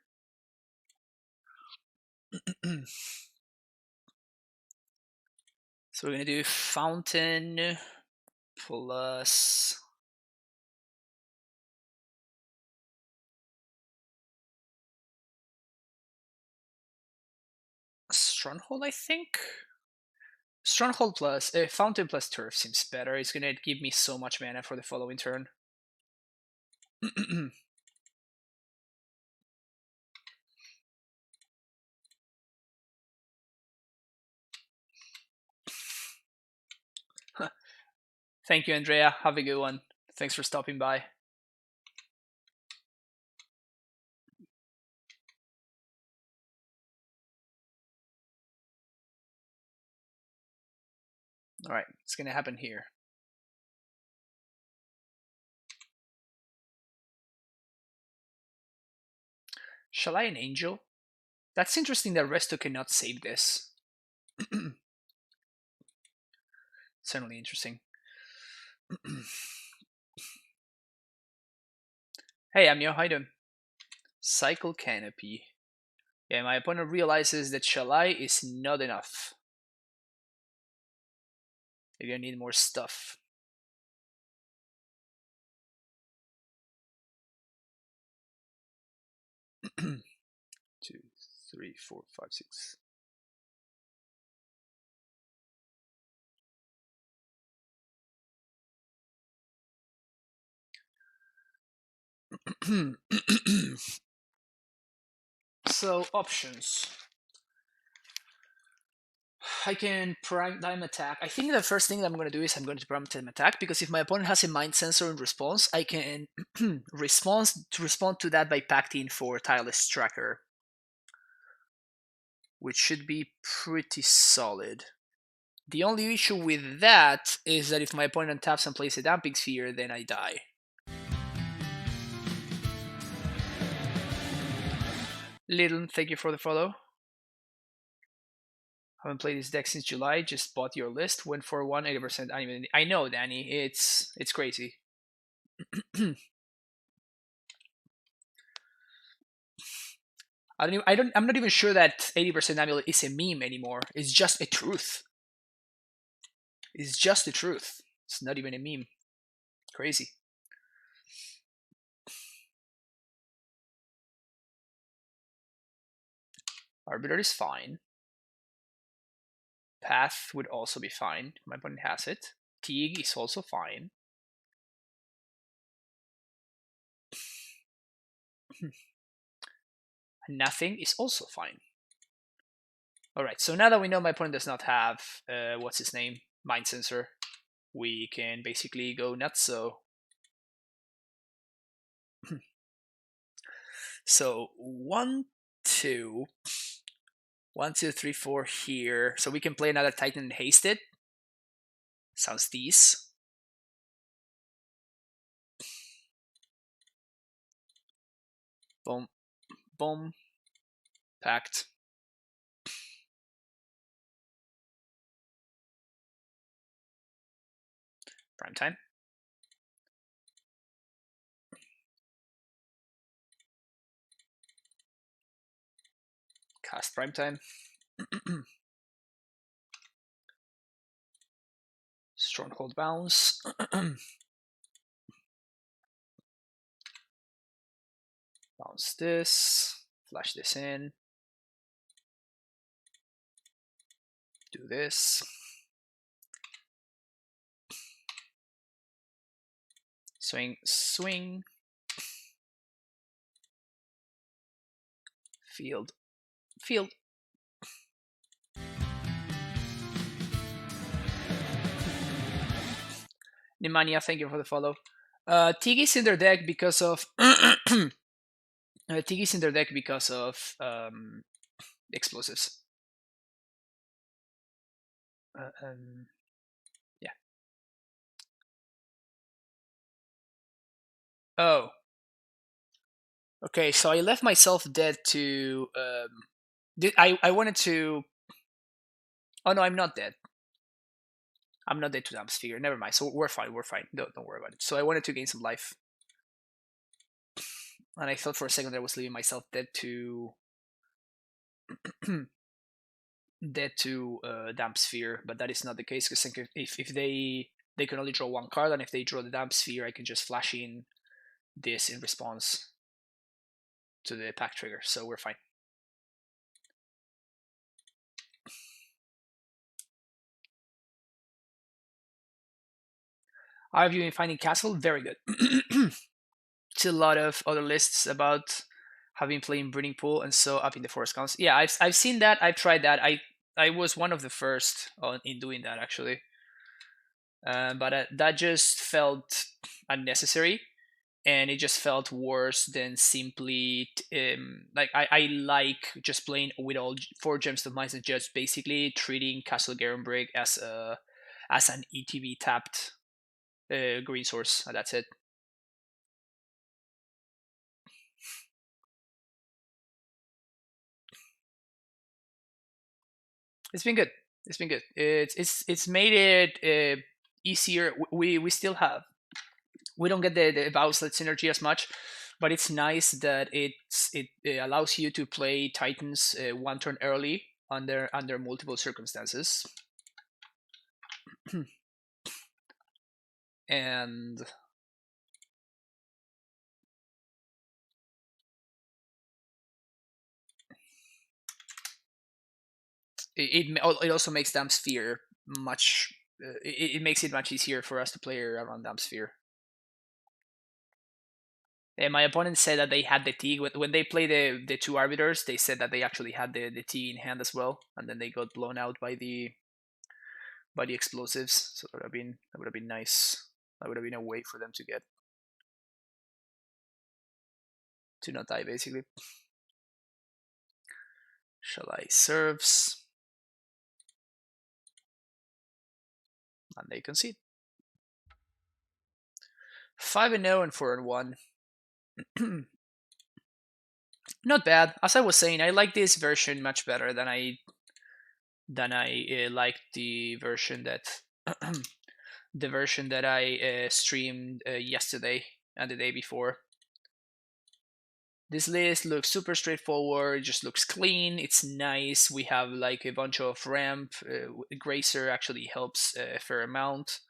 So we're going to do Fountain plus Stronghold, I think. Stronghold plus Fountain plus Turf seems better. It's going to give me so much mana for the following turn. Thank you, Andrea. Have a good one. Thanks for stopping by. All right, it's going to happen here. Shall I an Angel? That's interesting that Resto cannot save this. Certainly interesting. Hey, Amio, how you doing? Cycle Canopy. Yeah, my opponent realizes that Shalai is not enough. They're gonna need more stuff. Two, three, four, five, six. So options. I can prime time attack. I think the first thing that I'm going to do is I'm going to prime time attack, because if my opponent has a mind sensor in response, I can respond to that by pacting for Tireless Tracker, which should be pretty solid. The only issue with that is that if my opponent taps and plays a Damping Sphere, then I die. Little, thank you for the follow. Haven't played this deck since July. Just bought your list. Went for 180% anime. I know, Danny. It's crazy. I'm not even sure that 80% amulet is a meme anymore. It's just a truth. It's just the truth. It's not even a meme. Crazy. Arbiter is fine. Path would also be fine. My opponent has it. Teague is also fine. Nothing is also fine. Alright, so now that we know my opponent does not have, what's his name? Mind Sensor, we can basically go nuts. So 1, 2, 1, 2, 3, 4 here. So we can play another Titan and haste it. Sounds these. Boom, boom, packed. Prime time. Cast prime time. Stronghold bounce. Bounce this. Flash this in. Do this. Swing, swing. Field, field. Nemanja, thank you for the follow. Tiggy's in their deck because of Tiggy's in their deck because of explosives. Yeah. Oh. Okay, so I left myself dead to. I wanted to. Oh no, I'm not dead. I'm not dead to Damn Sphere. Never mind. So we're fine. We're fine. Don't worry about it. So I wanted to gain some life, and I thought for a second that I was leaving myself dead to. Dead to Damp Sphere, but that is not the case, because if they can only draw one card, and if they draw the Damp Sphere, I can just flash in this in response to the pack trigger, so we're fine. How have you been finding Castle? Very good. It's a lot of other lists about having playing Breeding Pool and so up in the Forest Council. Yeah, I've seen that. I've tried that. I was one of the first in doing that, actually. But that just felt unnecessary, and it just felt worse than simply like I like just playing with all 4 gems of mines and just basically treating Castle Garenbrig as an ETB tapped green source, and that's it. It's been good. It's been good. It's made it easier. We still have, we don't get the Bowslet synergy as much, but it's nice that it allows you to play Titans 1 turn early under multiple circumstances. And it also makes Damn Sphere much. It makes it much easier for us to play around Damn Sphere. And my opponent said that they had the T when they play the two arbiters. They said that they actually had the T in hand as well, and then they got blown out by the explosives. So that would have been nice. That would have been a way for them to get to not die basically. Shall I serves? And they concede. 5-0 and 4-1. Not bad. As I was saying, I like this version much better than I liked the version that the version that I streamed yesterday and the day before. This list looks super straightforward. It just looks clean. It's nice. We have like a bunch of ramp. Gracer actually helps a fair amount.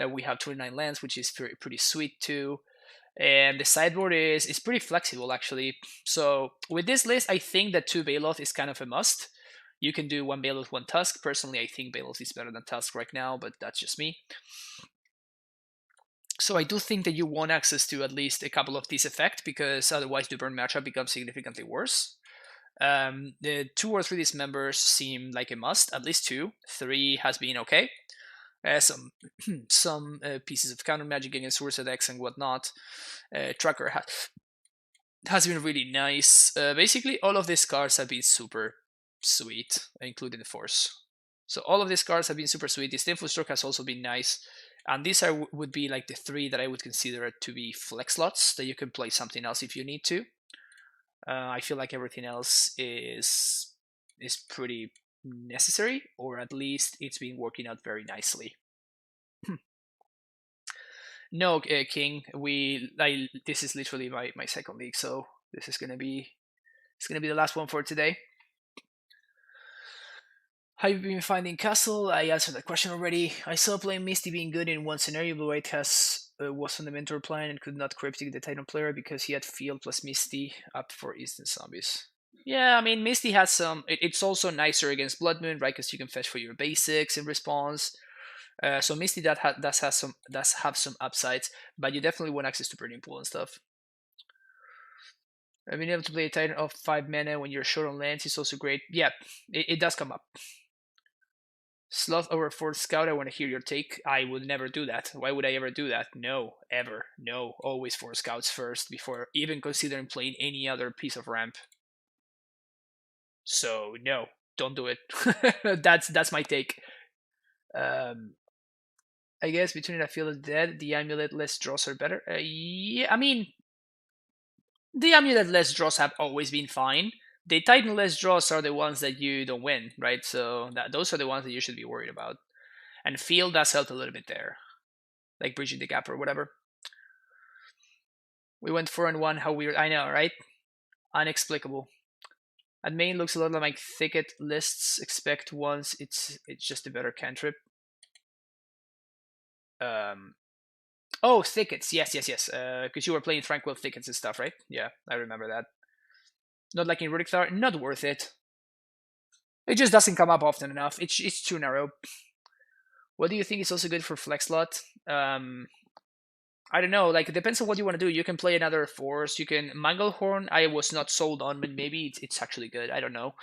We have 29 lands, which is pretty sweet too. And the sideboard is pretty flexible actually. So with this list, I think that 2 Baloth is kind of a must. You can do 1 Baloth, 1 Tusk. Personally, I think Baloth is better than Tusk right now, but that's just me. So I do think that you want access to at least a couple of these effects, because otherwise the burn matchup becomes significantly worse. The 2 or 3 dismembers seem like a must, at least 2. 3 has been okay. Some pieces of counter magic against Ursa decks and whatnot. Tracker has been really nice. Basically, all of these cards have been super sweet, including the Force. So all of these cards have been super sweet. The Stinful Stroke has also been nice. And these would be like the 3 that I would consider to be flex slots that you can play something else if you need to. I feel like everything else is pretty necessary, or at least it's been working out very nicely. No, King, this is literally my second league, so this is gonna be the last one for today. How have you been finding Castle? I answered that question already. I saw playing Misty being good in one scenario. Blue White was on the mentor plan and could not cryptic the Titan player because he had Field plus Misty up for instant zombies. Yeah, I mean Misty has some. It's also nicer against Blood Moon, right? Because you can fetch for your basics in response. So Misty does have some upsides, but you definitely want access to Burning Pool and stuff. Being able to play a Titan of 5 mana when you're short on lands is also great. Yeah, it does come up. Sloth over 4th Scout, I want to hear your take. I would never do that. Why would I ever do that? No, ever. No, always 4 Scouts first before even considering playing any other piece of ramp. So, no, don't do it. That's my take. I guess between I feel dead, the amulet less draws are better. Yeah, I mean, the amulet less draws have always been fine. The Titan less draws are the ones that you don't win, right? So those are the ones that you should be worried about. And field does help a little bit there, like bridging the gap or whatever. We went 4-1. How weird! I know, right? Inexplicable. At main looks a lot like thicket lists. Expect once it's just a better cantrip. Oh, thickets. Yes. Because you were playing tranquil thickets and stuff, right? Yeah, I remember that. Not like in Rudic Thar. Not worth it. It just doesn't come up often enough. It's too narrow. What do you think is also good for flex slot? I don't know. Like, it depends on what you want to do. You can play another Force. You can Manglehorn. I was not sold on, but maybe it's actually good. I don't know.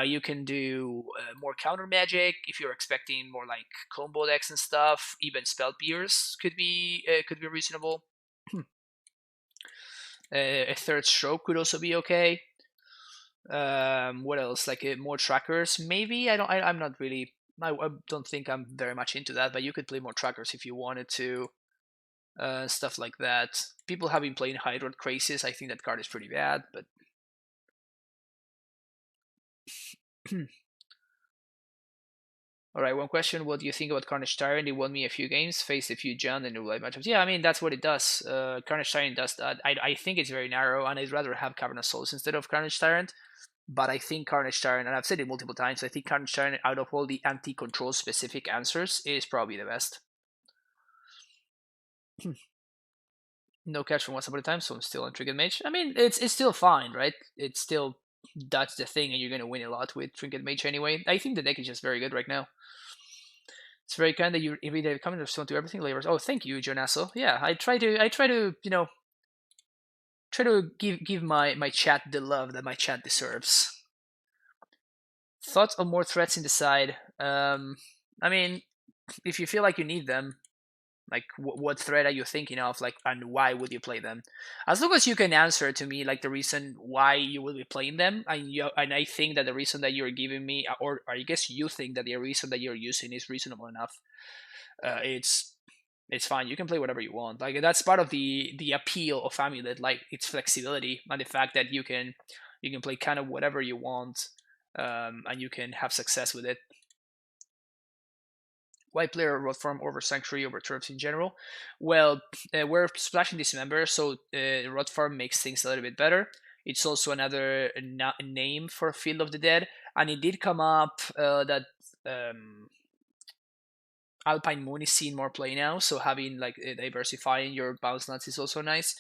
You can do more counter magic if you're expecting more like combo decks and stuff. Even Spell Pierce could be reasonable. A 3rd Stroke could also be okay. What else? Like more trackers, maybe. I'm not really. I don't think I'm very much into that. But you could play more trackers if you wanted to. Stuff like that. People have been playing Hydroid Crisis. I think that card is pretty bad, but. Alright, one question. What do you think about Carnage Tyrant? It won me a few games, faced a few John and new life matchups. Yeah, I mean, that's what it does. Carnage Tyrant does that. I think it's very narrow, and I'd rather have Cavern of Souls instead of Carnage Tyrant. But I think Carnage Tyrant, and I've said it multiple times, I think Carnage Tyrant, out of all the anti-control specific answers, is probably the best. No catch from once upon a time, so I'm still on Trinket Mage. I mean, it's still fine, right? It's still, that's the thing, and you're gonna win a lot with Trinket Mage anyway. I think the deck is just very good right now. It's very kind that you read a comment respond to everything. Layers. Oh, thank you, Jonasso. Yeah, I try to try to give my chat the love that my chat deserves. Thoughts on more threats in the side? I mean, if you feel like you need them, like what thread are you thinking of, like, and why would you play them? As long as you can answer to me like the reason why you will be playing them, and I think that the reason that you're giving me, or I guess you think that the reason that you're using is reasonable enough, it's fine. You can play whatever you want. Like, that's part of the appeal of Amulet, like its flexibility and the fact that you can play kind of whatever you want, and you can have success with it. Why play a Rod Farm over Sanctuary over Turfs in general? Well, we're splashing Dismember, so Rod Farm makes things a little bit better. It's also another name for Field of the Dead, and it did come up that Alpine Moon is seeing more play now, so having like diversifying your bounce lands is also nice,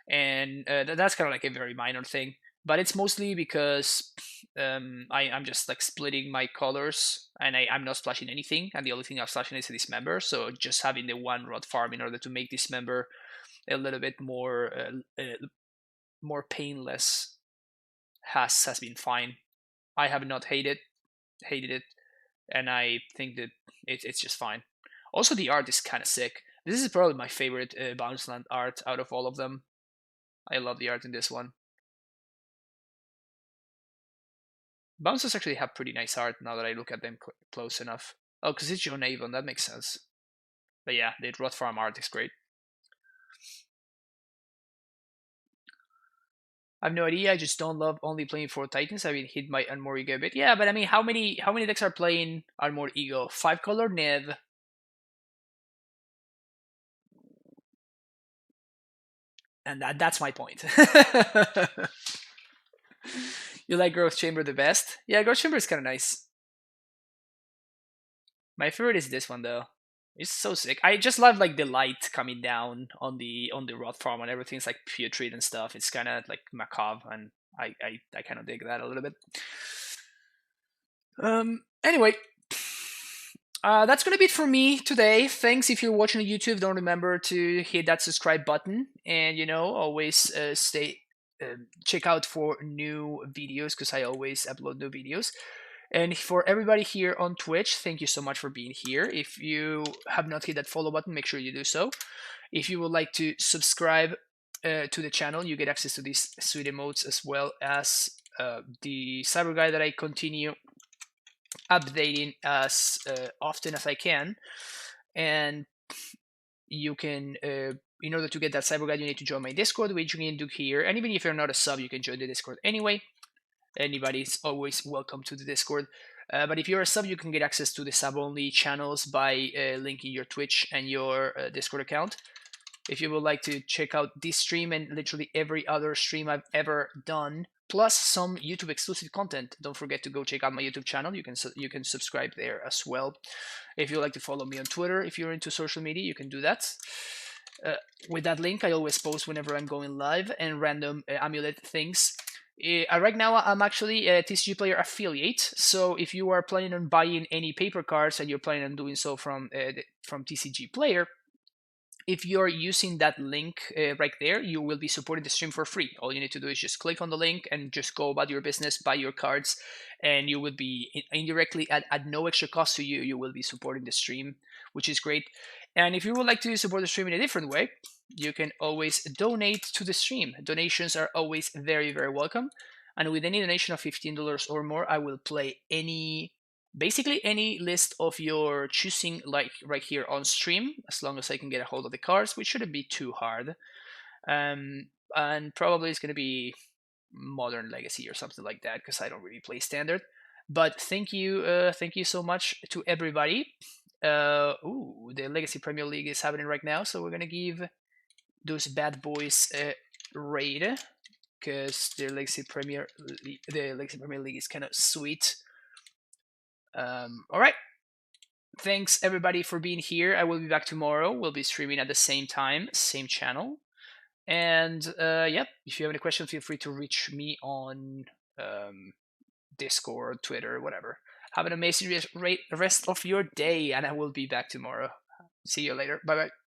and that's kind of like a very minor thing. But it's mostly because I'm just like splitting my colors, and I'm not splashing anything, and the only thing I'm splashing is a Dismember. So just having the one Rod Farm in order to make Dismember a little bit more painless has been fine. I have not hated it, and I think that it's just fine. Also, the art is kind of sick. This is probably my favorite bounce land art out of all of them. I love the art in this one. Bounces actually have pretty nice art now that I look at them close enough. Oh, because it's John Avon, that makes sense. But yeah, the Rot Farm art is great. I have no idea. I just don't love only playing for Titans. I've been hit by Armor Ego a bit. Yeah, but I mean, how many decks are playing Armor Ego? 5-color Nev. And that's my point. You like Growth Chamber the best? Yeah, Growth Chamber is kind of nice. My favorite is this one though. It's so sick. I just love like the light coming down on the Rot Farm and everything's like putrid and stuff. It's kind of like macabre, and I kind of dig that a little bit. Anyway, that's gonna be it for me today. Thanks if you're watching on YouTube. Don't remember to hit that subscribe button, and always check out for new videos because I always upload new videos. And for everybody here on Twitch, thank you so much for being here. If you have not hit that follow button, make sure you do so. If you would like to subscribe to the channel, you get access to these sweet emotes as well as the cyber guide that I continue updating as often as I can. And you can, in order to get that cyber guide, you need to join my Discord, which you can do here. And even if you're not a sub, you can join the Discord anyway. Anybody's always welcome to the Discord. But if you're a sub, you can get access to the sub-only channels by linking your Twitch and your Discord account. If you would like to check out this stream and literally every other stream I've ever done, plus some YouTube exclusive content, don't forget to go check out my YouTube channel. You can subscribe there as well. If you'd like to follow me on Twitter, if you're into social media, you can do that. With that link, I always post whenever I'm going live and random amulet things. Right now, I'm actually a TCG Player affiliate, so if you are planning on buying any paper cards and you're planning on doing so from TCG Player, if you're using that link right there, you will be supporting the stream for free. All you need to do is just click on the link and just go about your business, buy your cards, and you will be indirectly at no extra cost to you. You will be supporting the stream, which is great. And if you would like to support the stream in a different way, you can always donate to the stream. Donations are always very, very welcome. And with any donation of $15 or more, I will play basically any list of your choosing, like right here on stream, as long as I can get a hold of the cards, which shouldn't be too hard. And probably it's going to be Modern Legacy or something like that, because I don't really play Standard. But thank you so much to everybody. The Legacy Premier League is happening right now, so we're gonna give those bad boys a raid because the Legacy Premier League is kind of sweet. All right. Thanks everybody for being here. I will be back tomorrow. We'll be streaming at the same time, same channel. And yep, if you have any questions, feel free to reach me on Discord, Twitter, whatever. Have an amazing rest of your day, and I will be back tomorrow. See you later. Bye bye.